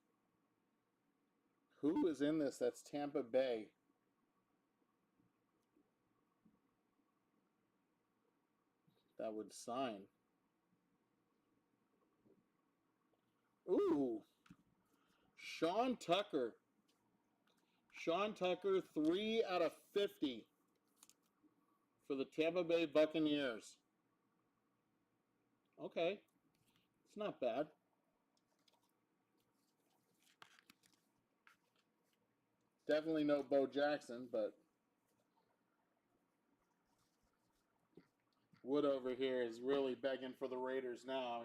Speaker 1: Who is in this? That's Tampa Bay. That would sign. Ooh. Sean Tucker. Sean Tucker, 3 out of 50 for the Tampa Bay Buccaneers. Okay. It's not bad. Definitely no Bo Jackson, but Wood over here is really begging for the Raiders now.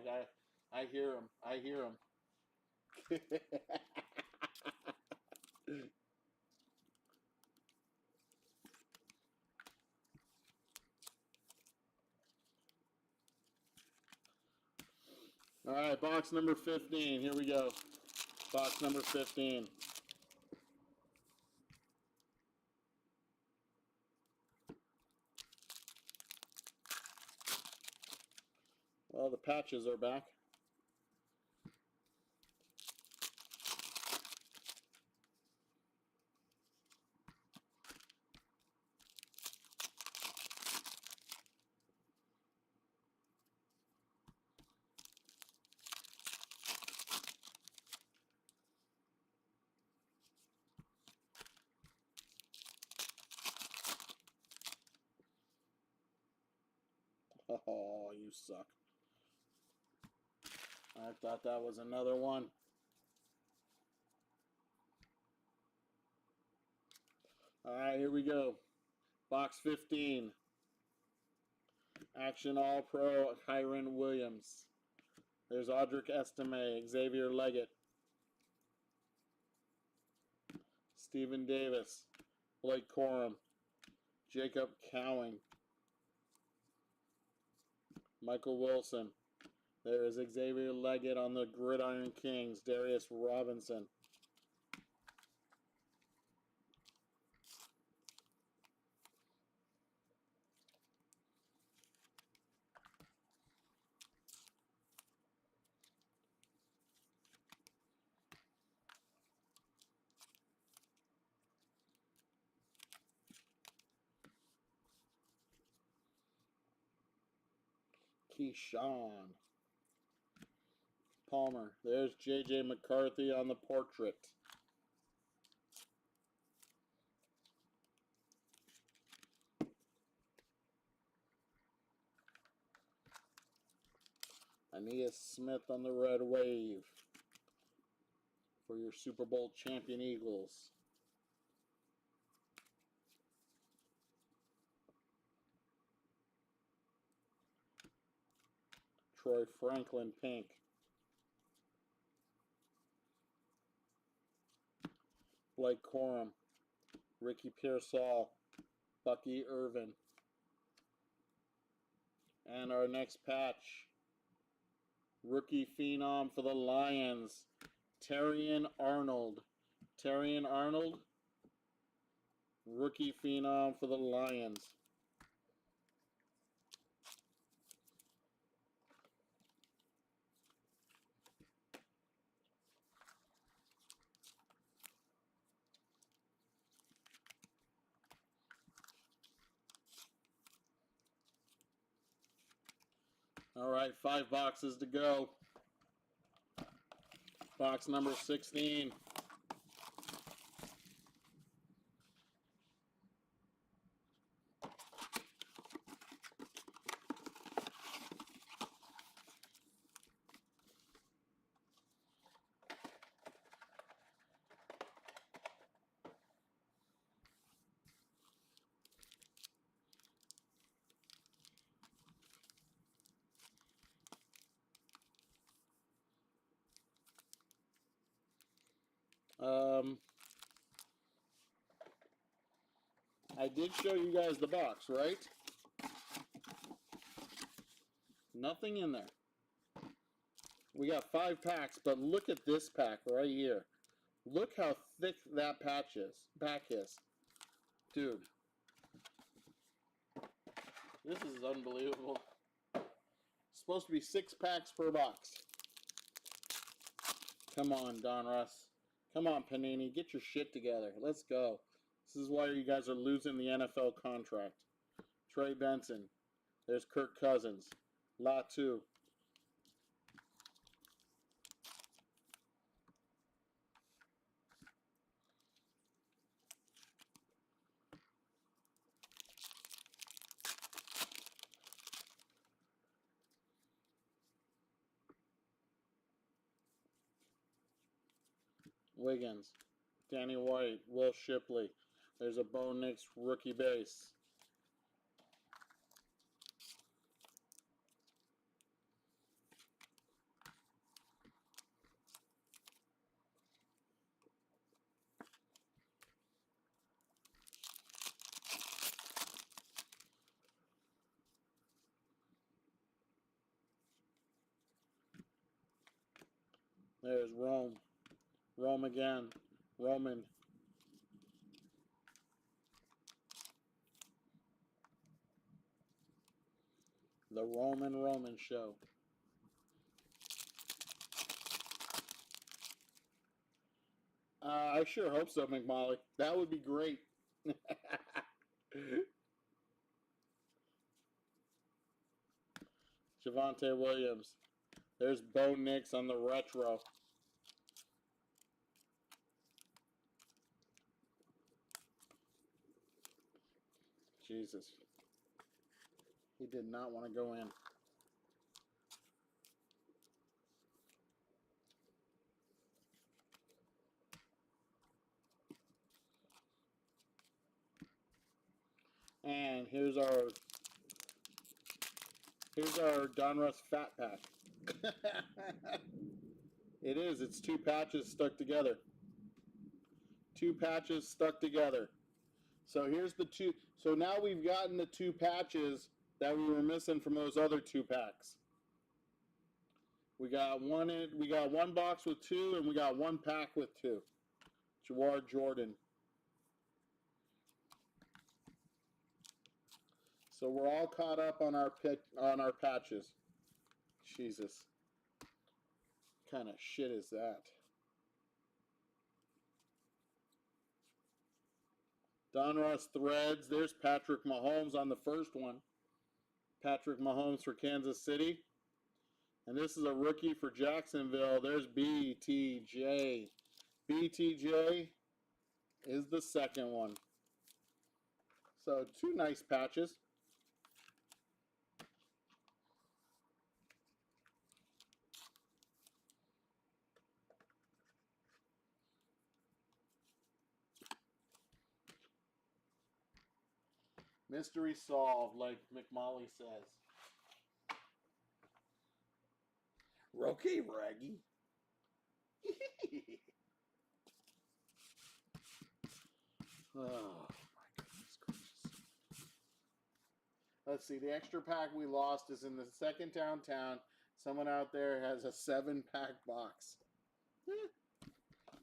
Speaker 1: I hear him. I hear him. All right, box number 15. Here we go. Box number 15. Well, the patches are back. Oh, you suck. I thought that was another one. All right, here we go. Box 15. Action All-Pro Kyren Williams. There's Audric Estime, Xavier Leggett, Stephen Davis, Blake Corum, Jacob Cowing, Michael Wilson. There is Xavier Leggett on the Gridiron Kings, Darius Robinson. Keyshawn Palmer. There's J.J. McCarthy on the portrait. Aeneas Smith on the red wave for your Super Bowl champion Eagles. Troy Franklin pink. Blake Corum, Ricky Pearsall, Bucky Irvin. And our next patch, rookie phenom for the Lions, Terrion Arnold. Terrion Arnold, rookie phenom for the Lions. All right, 5 boxes to go. Box number 16. I did show you guys the box, right? Nothing in there. We got 5 packs, but look at this pack right here. Look how thick that pack is. Dude. This is unbelievable. It's supposed to be 6 packs per box. Come on, Donruss. Come on, Panini. Get your shit together. Let's go. This is why you guys are losing the NFL contract. Trey Benson. There's Kirk Cousins. Latu. Wiggins. Danny White. Will Shipley. There's a Bo Nix rookie base. There's Rome. Rome again. Roman. The Roman show. I sure hope so, McMolly. That would be great. Javonte Williams. There's Bo Nix on the retro. Jesus. He did not want to go in. And here's our Donruss Fat Pack. It is. It's 2 patches stuck together. 2 patches stuck together. So here's the 2. So now we've gotten the 2 patches that we were missing from those other 2 packs. We got one box with 2, and we got 1 pack with 2. Jawar Jordan. So we're all caught up on our patches. Jesus. What kind of shit is that? Donruss Threads. There's Patrick Mahomes on the first one. Patrick Mahomes for Kansas City. And this is a rookie for Jacksonville. There's BTJ. BTJ is the second one. So 2 nice patches. Mystery solved, like McMolly says. Okay, Raggy. Oh, my goodness gracious. Let's see. The extra pack we lost is in the second downtown. Someone out there has a 7-pack box.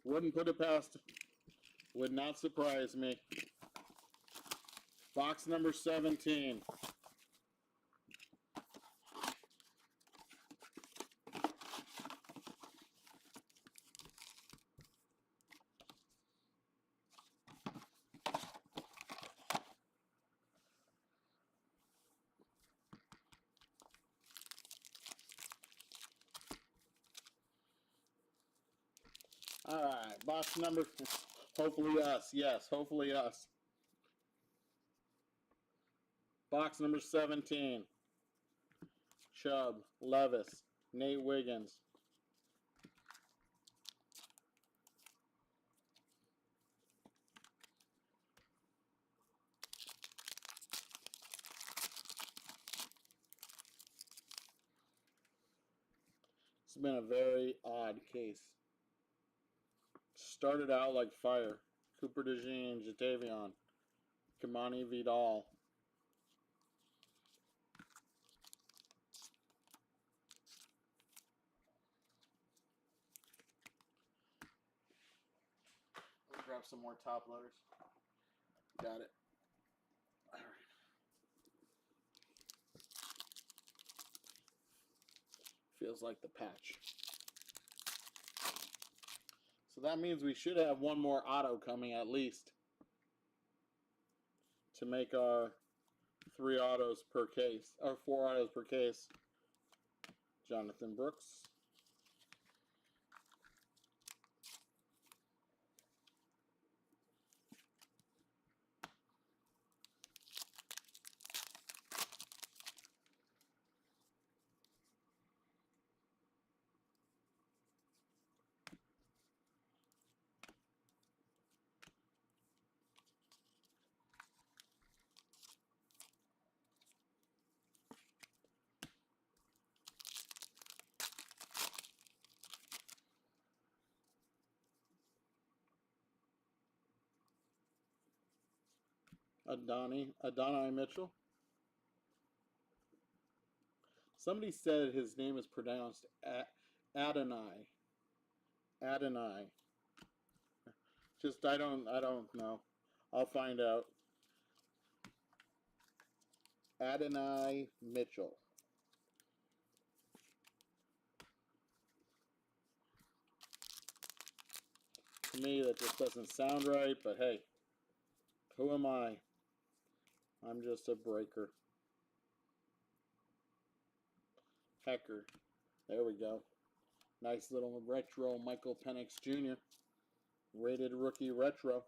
Speaker 1: Wouldn't put it past. Would not surprise me. Box number 17. All right, box number, hopefully us. Yes, hopefully us. Box number 17. Chubb, Levis, Nate Wiggins. It's been a very odd case. started out like fire. Cooper DeJean, Jatavion, Kimani Vidal. Let's grab some more top loaders. Got it. All right. Feels like the patch. So that means we should have one more auto coming at least to make our 3 autos per case, or 4 autos per case. Jonathan Brooks. Adonai Mitchell. Somebody said his name is pronounced Adonai. Adonai. Just I don't know. I'll find out. Adonai Mitchell. To me, that just doesn't sound right, but hey, who am I? I'm just a breaker. Hecker. There we go. Nice little retro Michael Penix Jr. Rated rookie retro.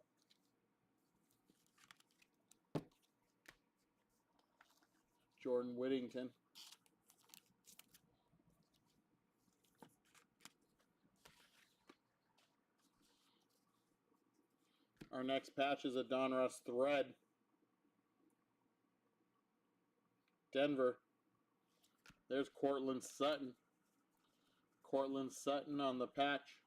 Speaker 1: Jordan Whittington. Our next patch is a Donruss thread. Denver. There's Cortland Sutton. Cortland Sutton on the patch.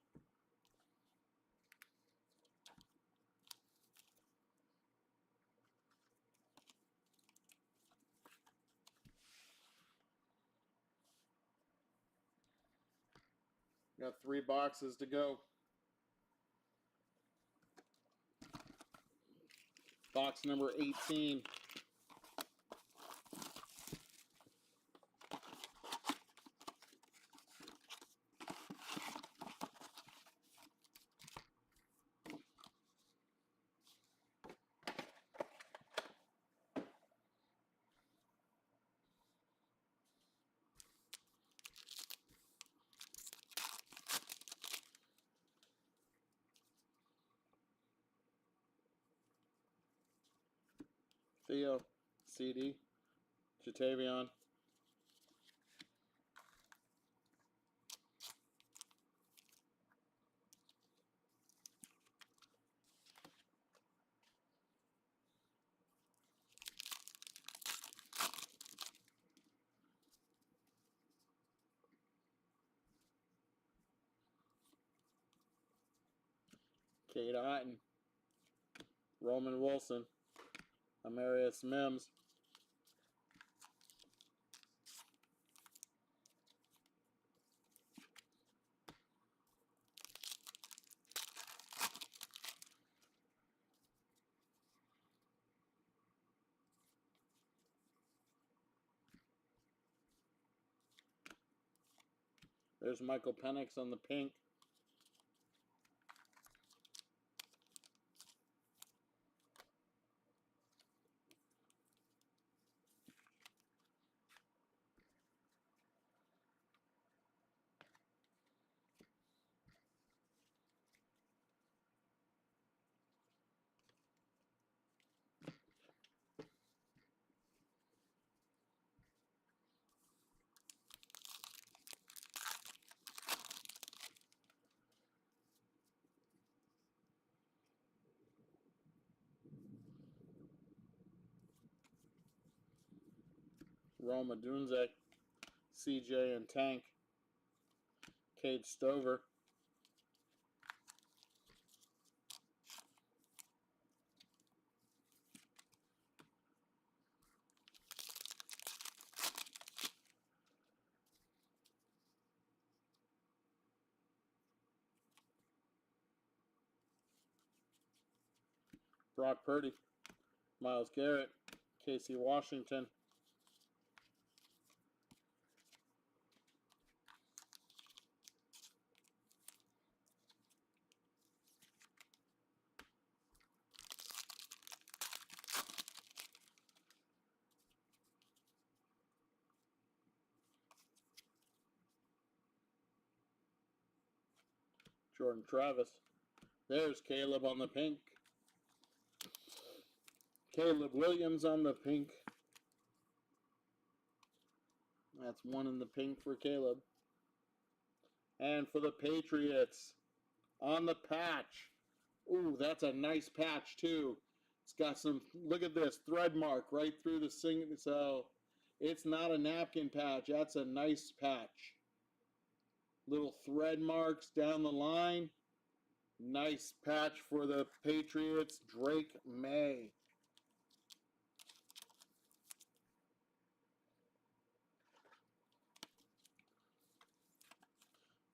Speaker 1: Got 3 boxes to go. Box number 18. Theo, CD, Jatavion. Cade Otton, Roman Wilson, Amarius Mims. There's Michael Penix on the pink. Roma Dunze, CJ and Tank, Cade Stover, Brock Purdy, Myles Garrett, Casey Washington, Jordan Travis. There's Caleb on the pink. Caleb Williams on the pink. That's one in the pink for Caleb. And for the Patriots, on the patch. Ooh, that's a nice patch too. It's got some, look at this, thread mark right through the so it's not a napkin patch. That's a nice patch. Little thread marks down the line. Nice patch for the Patriots, Drake May.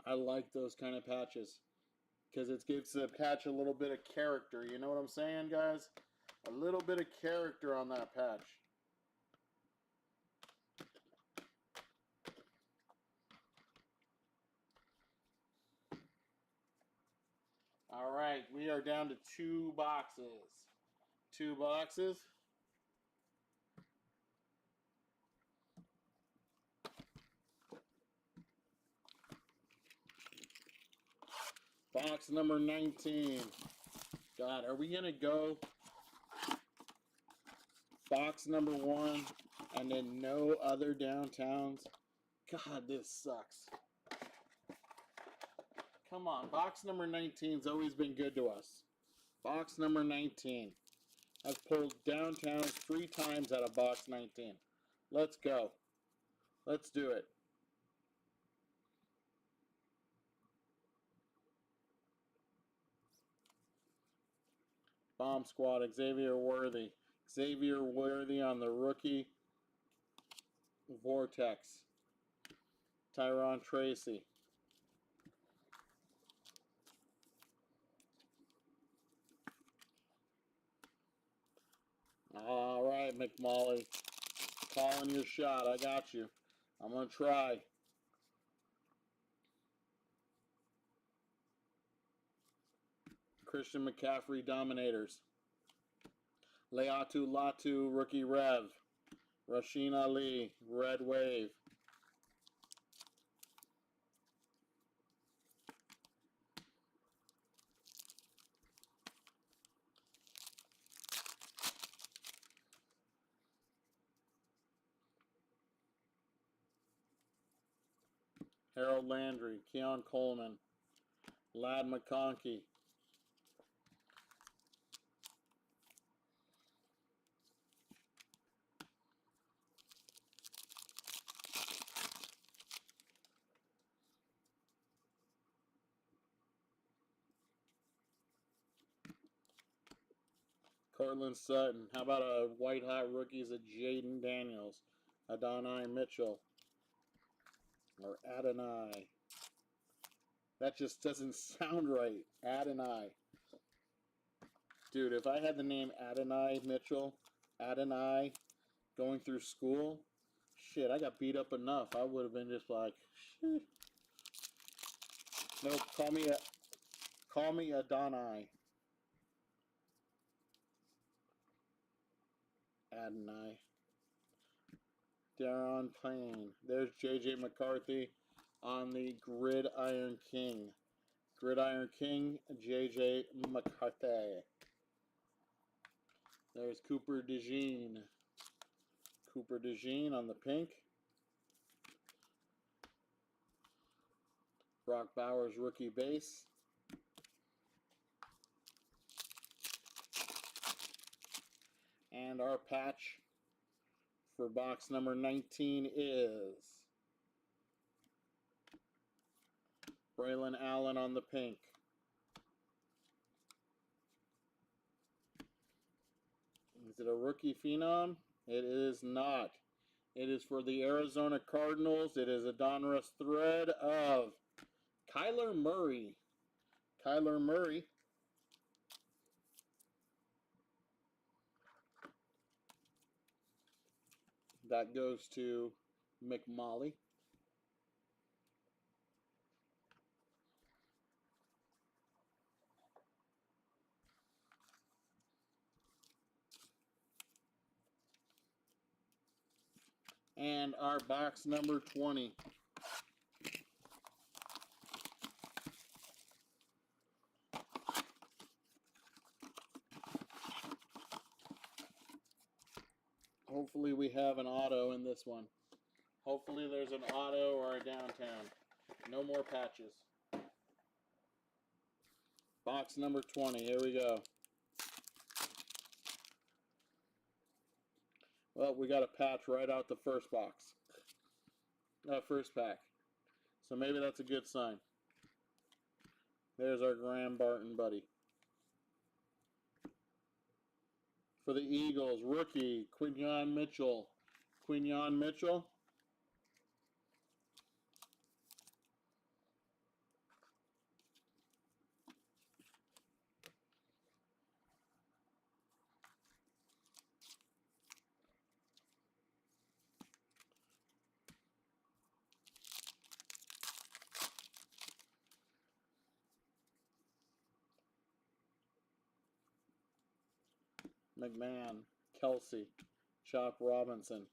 Speaker 1: I like those kind of patches because it gives the patch a little bit of character. You know what I'm saying, guys? A little bit of character on that patch. All right, we are down to 2 boxes. 2 boxes. Box number 19. God, are we going to go box number 1 and then no other downtowns? God, this sucks. Come on, box number 19's always been good to us. Box number 19. I've pulled downtowns 3 times out of box 19. Let's go. Let's do it. Bomb Squad, Xavier Worthy. Xavier Worthy on the rookie. Vortex. Tyron Tracy. All right, McMully. Calling your shot. I got you. I'm going to try. Christian McCaffrey Dominators. Leatu Latu Rookie Rev. Rasheen Ali Red Wave. Harold Landry, Keon Coleman, Ladd McConkey. Cortland Sutton. How about a white hot rookies of Jaden Daniels, Adonai Mitchell, or Adonai. That just doesn't sound right. Adonai. Dude, if I had the name Adonai Mitchell, Adonai, going through school, shit, I got beat up enough. I would have been just like, shit. Nope, call me Adonai. Adonai. Darron Payne. There's J.J. McCarthy on the Gridiron King. Gridiron King, J.J. McCarthy. There's Cooper DeJean. Cooper DeJean on the pink. Brock Bowers rookie base. And our patch for box number 19 is Braylon Allen on the pink. Is it a rookie phenom? It is not. It is for the Arizona Cardinals. It is a Donruss thread of Kyler Murray. Kyler Murray. That goes to McMolly. And our box number 20. Hopefully we have an auto in this one. Hopefully there's an auto or a downtown. No more patches. Box number 20. Here we go. Well, we got a patch right out the first box. First pack. So maybe that's a good sign. There's our Graham Barton buddy. For the Eagles, rookie, Quinyon Mitchell. Quinyon Mitchell. McMahon, Kelsey, Chop Robinson.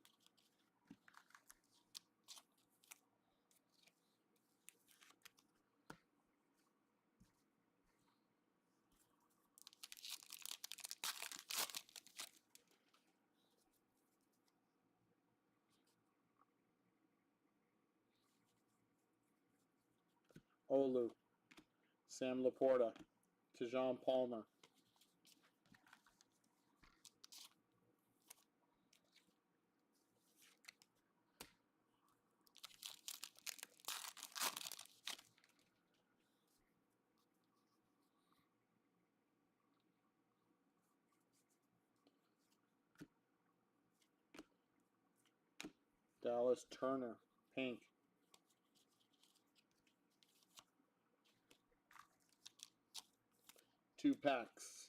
Speaker 1: Olu, Sam Laporta, Tejon Palmer. Dallas Turner, pink. Two packs.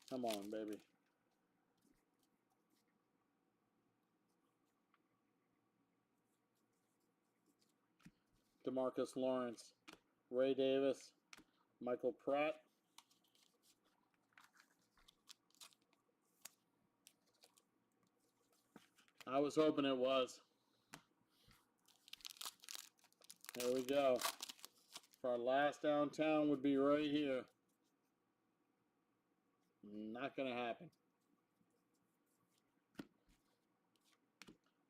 Speaker 1: Come on, baby. DeMarcus Lawrence, Ray Davis, Michael Pratt. I was hoping it was. There we go. Our last downtown would be right here. Not going to happen.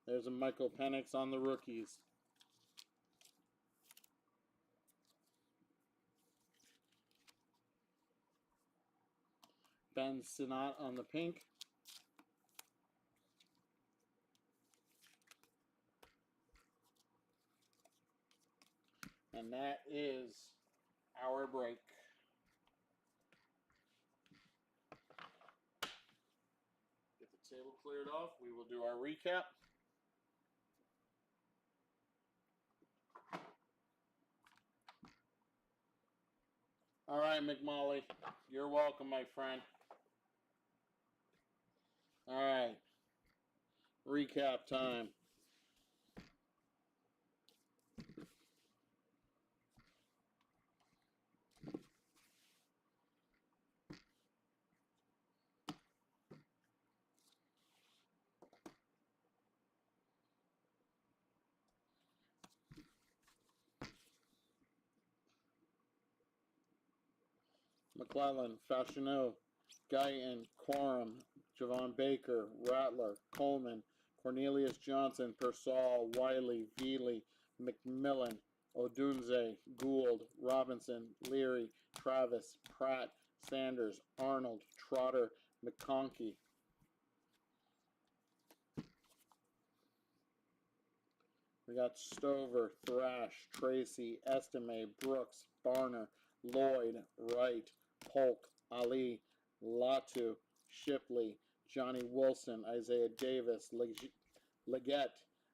Speaker 1: There's a Michael Penix on the rookies. Ben Sinnott on the pink. And that is our break. Get the table cleared off. We will do our recap. All right, McMolly. You're welcome, my friend. All right. Recap time. McClellan, Fashionneau, Guyton, Quorum, Javon Baker, Rattler, Coleman, Cornelius Johnson, Persall, Wiley, Veely, McMillan, Odunze, Gould, Robinson, Leary, Travis, Pratt, Sanders, Arnold, Trotter, McConkey. We got Stover, Thrash, Tracy, Estime, Brooks, Barner, Lloyd, Wright, Polk, Ali, Latu, Shipley, Johnny Wilson, Isaiah Davis, Leggett,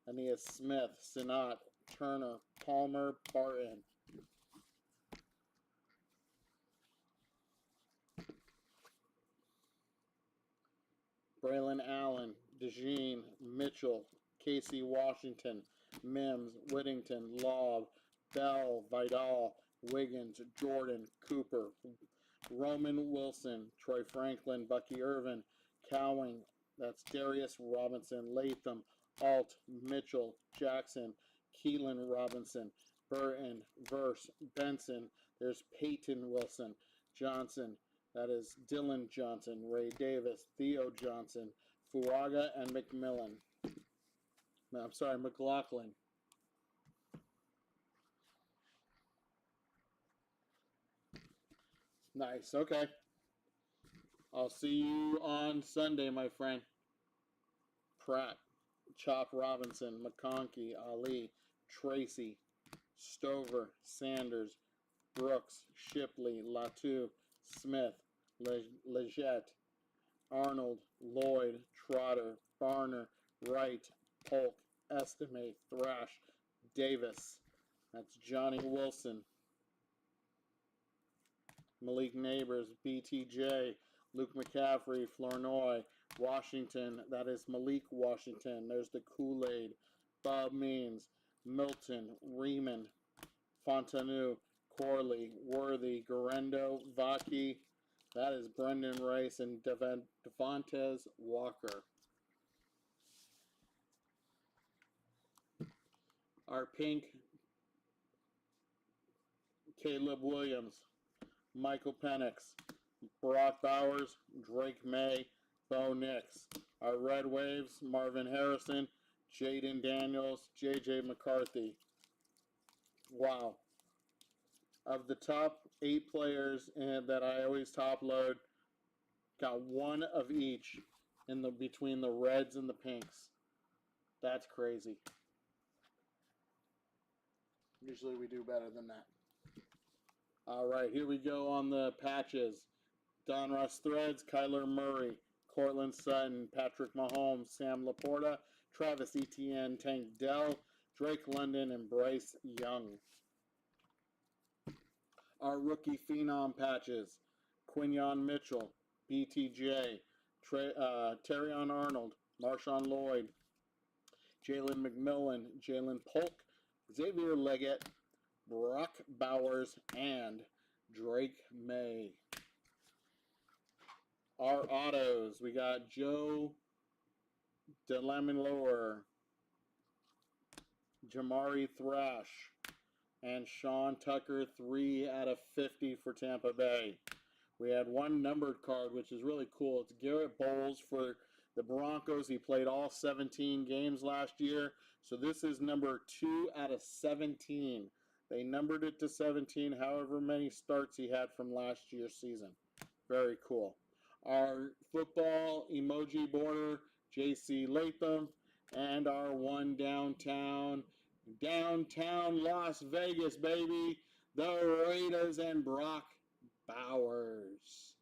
Speaker 1: Aeneas Smith, Sinnott, Turner, Palmer, Barton. Braylon Allen, DeJean, Mitchell, Casey Washington, Mims, Whittington, Love, Bell, Vidal, Wiggins, Jordan, Cooper, Roman Wilson, Troy Franklin, Bucky Irvin, Cowing, that's Darius Robinson, Latham, Alt, Mitchell, Jackson, Keelan Robinson, Burton, Verse, Benson, there's Peyton Wilson, Johnson, that is Dylan Johnson, Ray Davis, Theo Johnson, Fuaga, and McMillan. No, I'm sorry, McLaughlin. Nice, okay. I'll see you on Sunday, my friend. Pratt, Chop Robinson, McConkey, Ali, Tracy, Stover, Sanders, Brooks, Shipley, Latu, Smith, Leggett, Arnold, Lloyd, Trotter, Barner, Wright, Polk, Estimate, Thrash, Davis. That's Johnny Wilson. Malik Neighbors, BTJ, Luke McCaffrey, Flournoy, Washington. That is Malik Washington. There's the Kool-Aid. Bob Means, Milton, Riemann, Fontaine, Corley, Worthy, Garendo, Vaki. That is Brendan Rice and Devontae Walker. Our pink, Caleb Williams, Michael Penix, Brock Bowers, Drake May, Bo Nix. Our red waves, Marvin Harrison, Jaden Daniels, JJ McCarthy. Wow. Of the top 8 players that I always top load, got one of each in the between the reds and the pinks. That's crazy. Usually we do better than that. All right, here we go on the patches. Donruss Threads, Kyler Murray, Cortland Sutton, Patrick Mahomes, Sam Laporta, Travis Etienne, Tank Dell, Drake London, and Bryce Young. Our rookie phenom patches, Quinyon Mitchell, BTJ, Terrion Arnold, Marshawn Lloyd, Jalen McMillan, Jalen Polk, Xavier Leggett, Brock Bowers, and Drake May. Our autos, we got Joe DeLamielleure, Jamari Thrash, and Sean Tucker, 3/50 for Tampa Bay. We had one numbered card, which is really cool. It's Garrett Bowles for the Broncos. He played all 17 games last year. So this is number 2/17. They numbered it to 17, however many starts he had from last year's season. Very cool. Our football emoji border, JC Latham, and our one downtown Las Vegas, baby, the Raiders and Brock Bowers.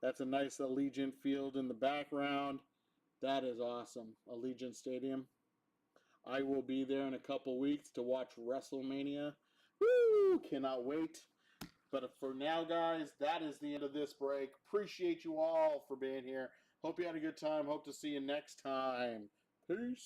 Speaker 1: That's a nice Allegiant field in the background. That is awesome. Allegiant Stadium. I will be there in a couple weeks to watch WrestleMania. Woo! Cannot wait. But for now, guys, that is the end of this break. Appreciate you all for being here. Hope you had a good time. Hope to see you next time. Peace.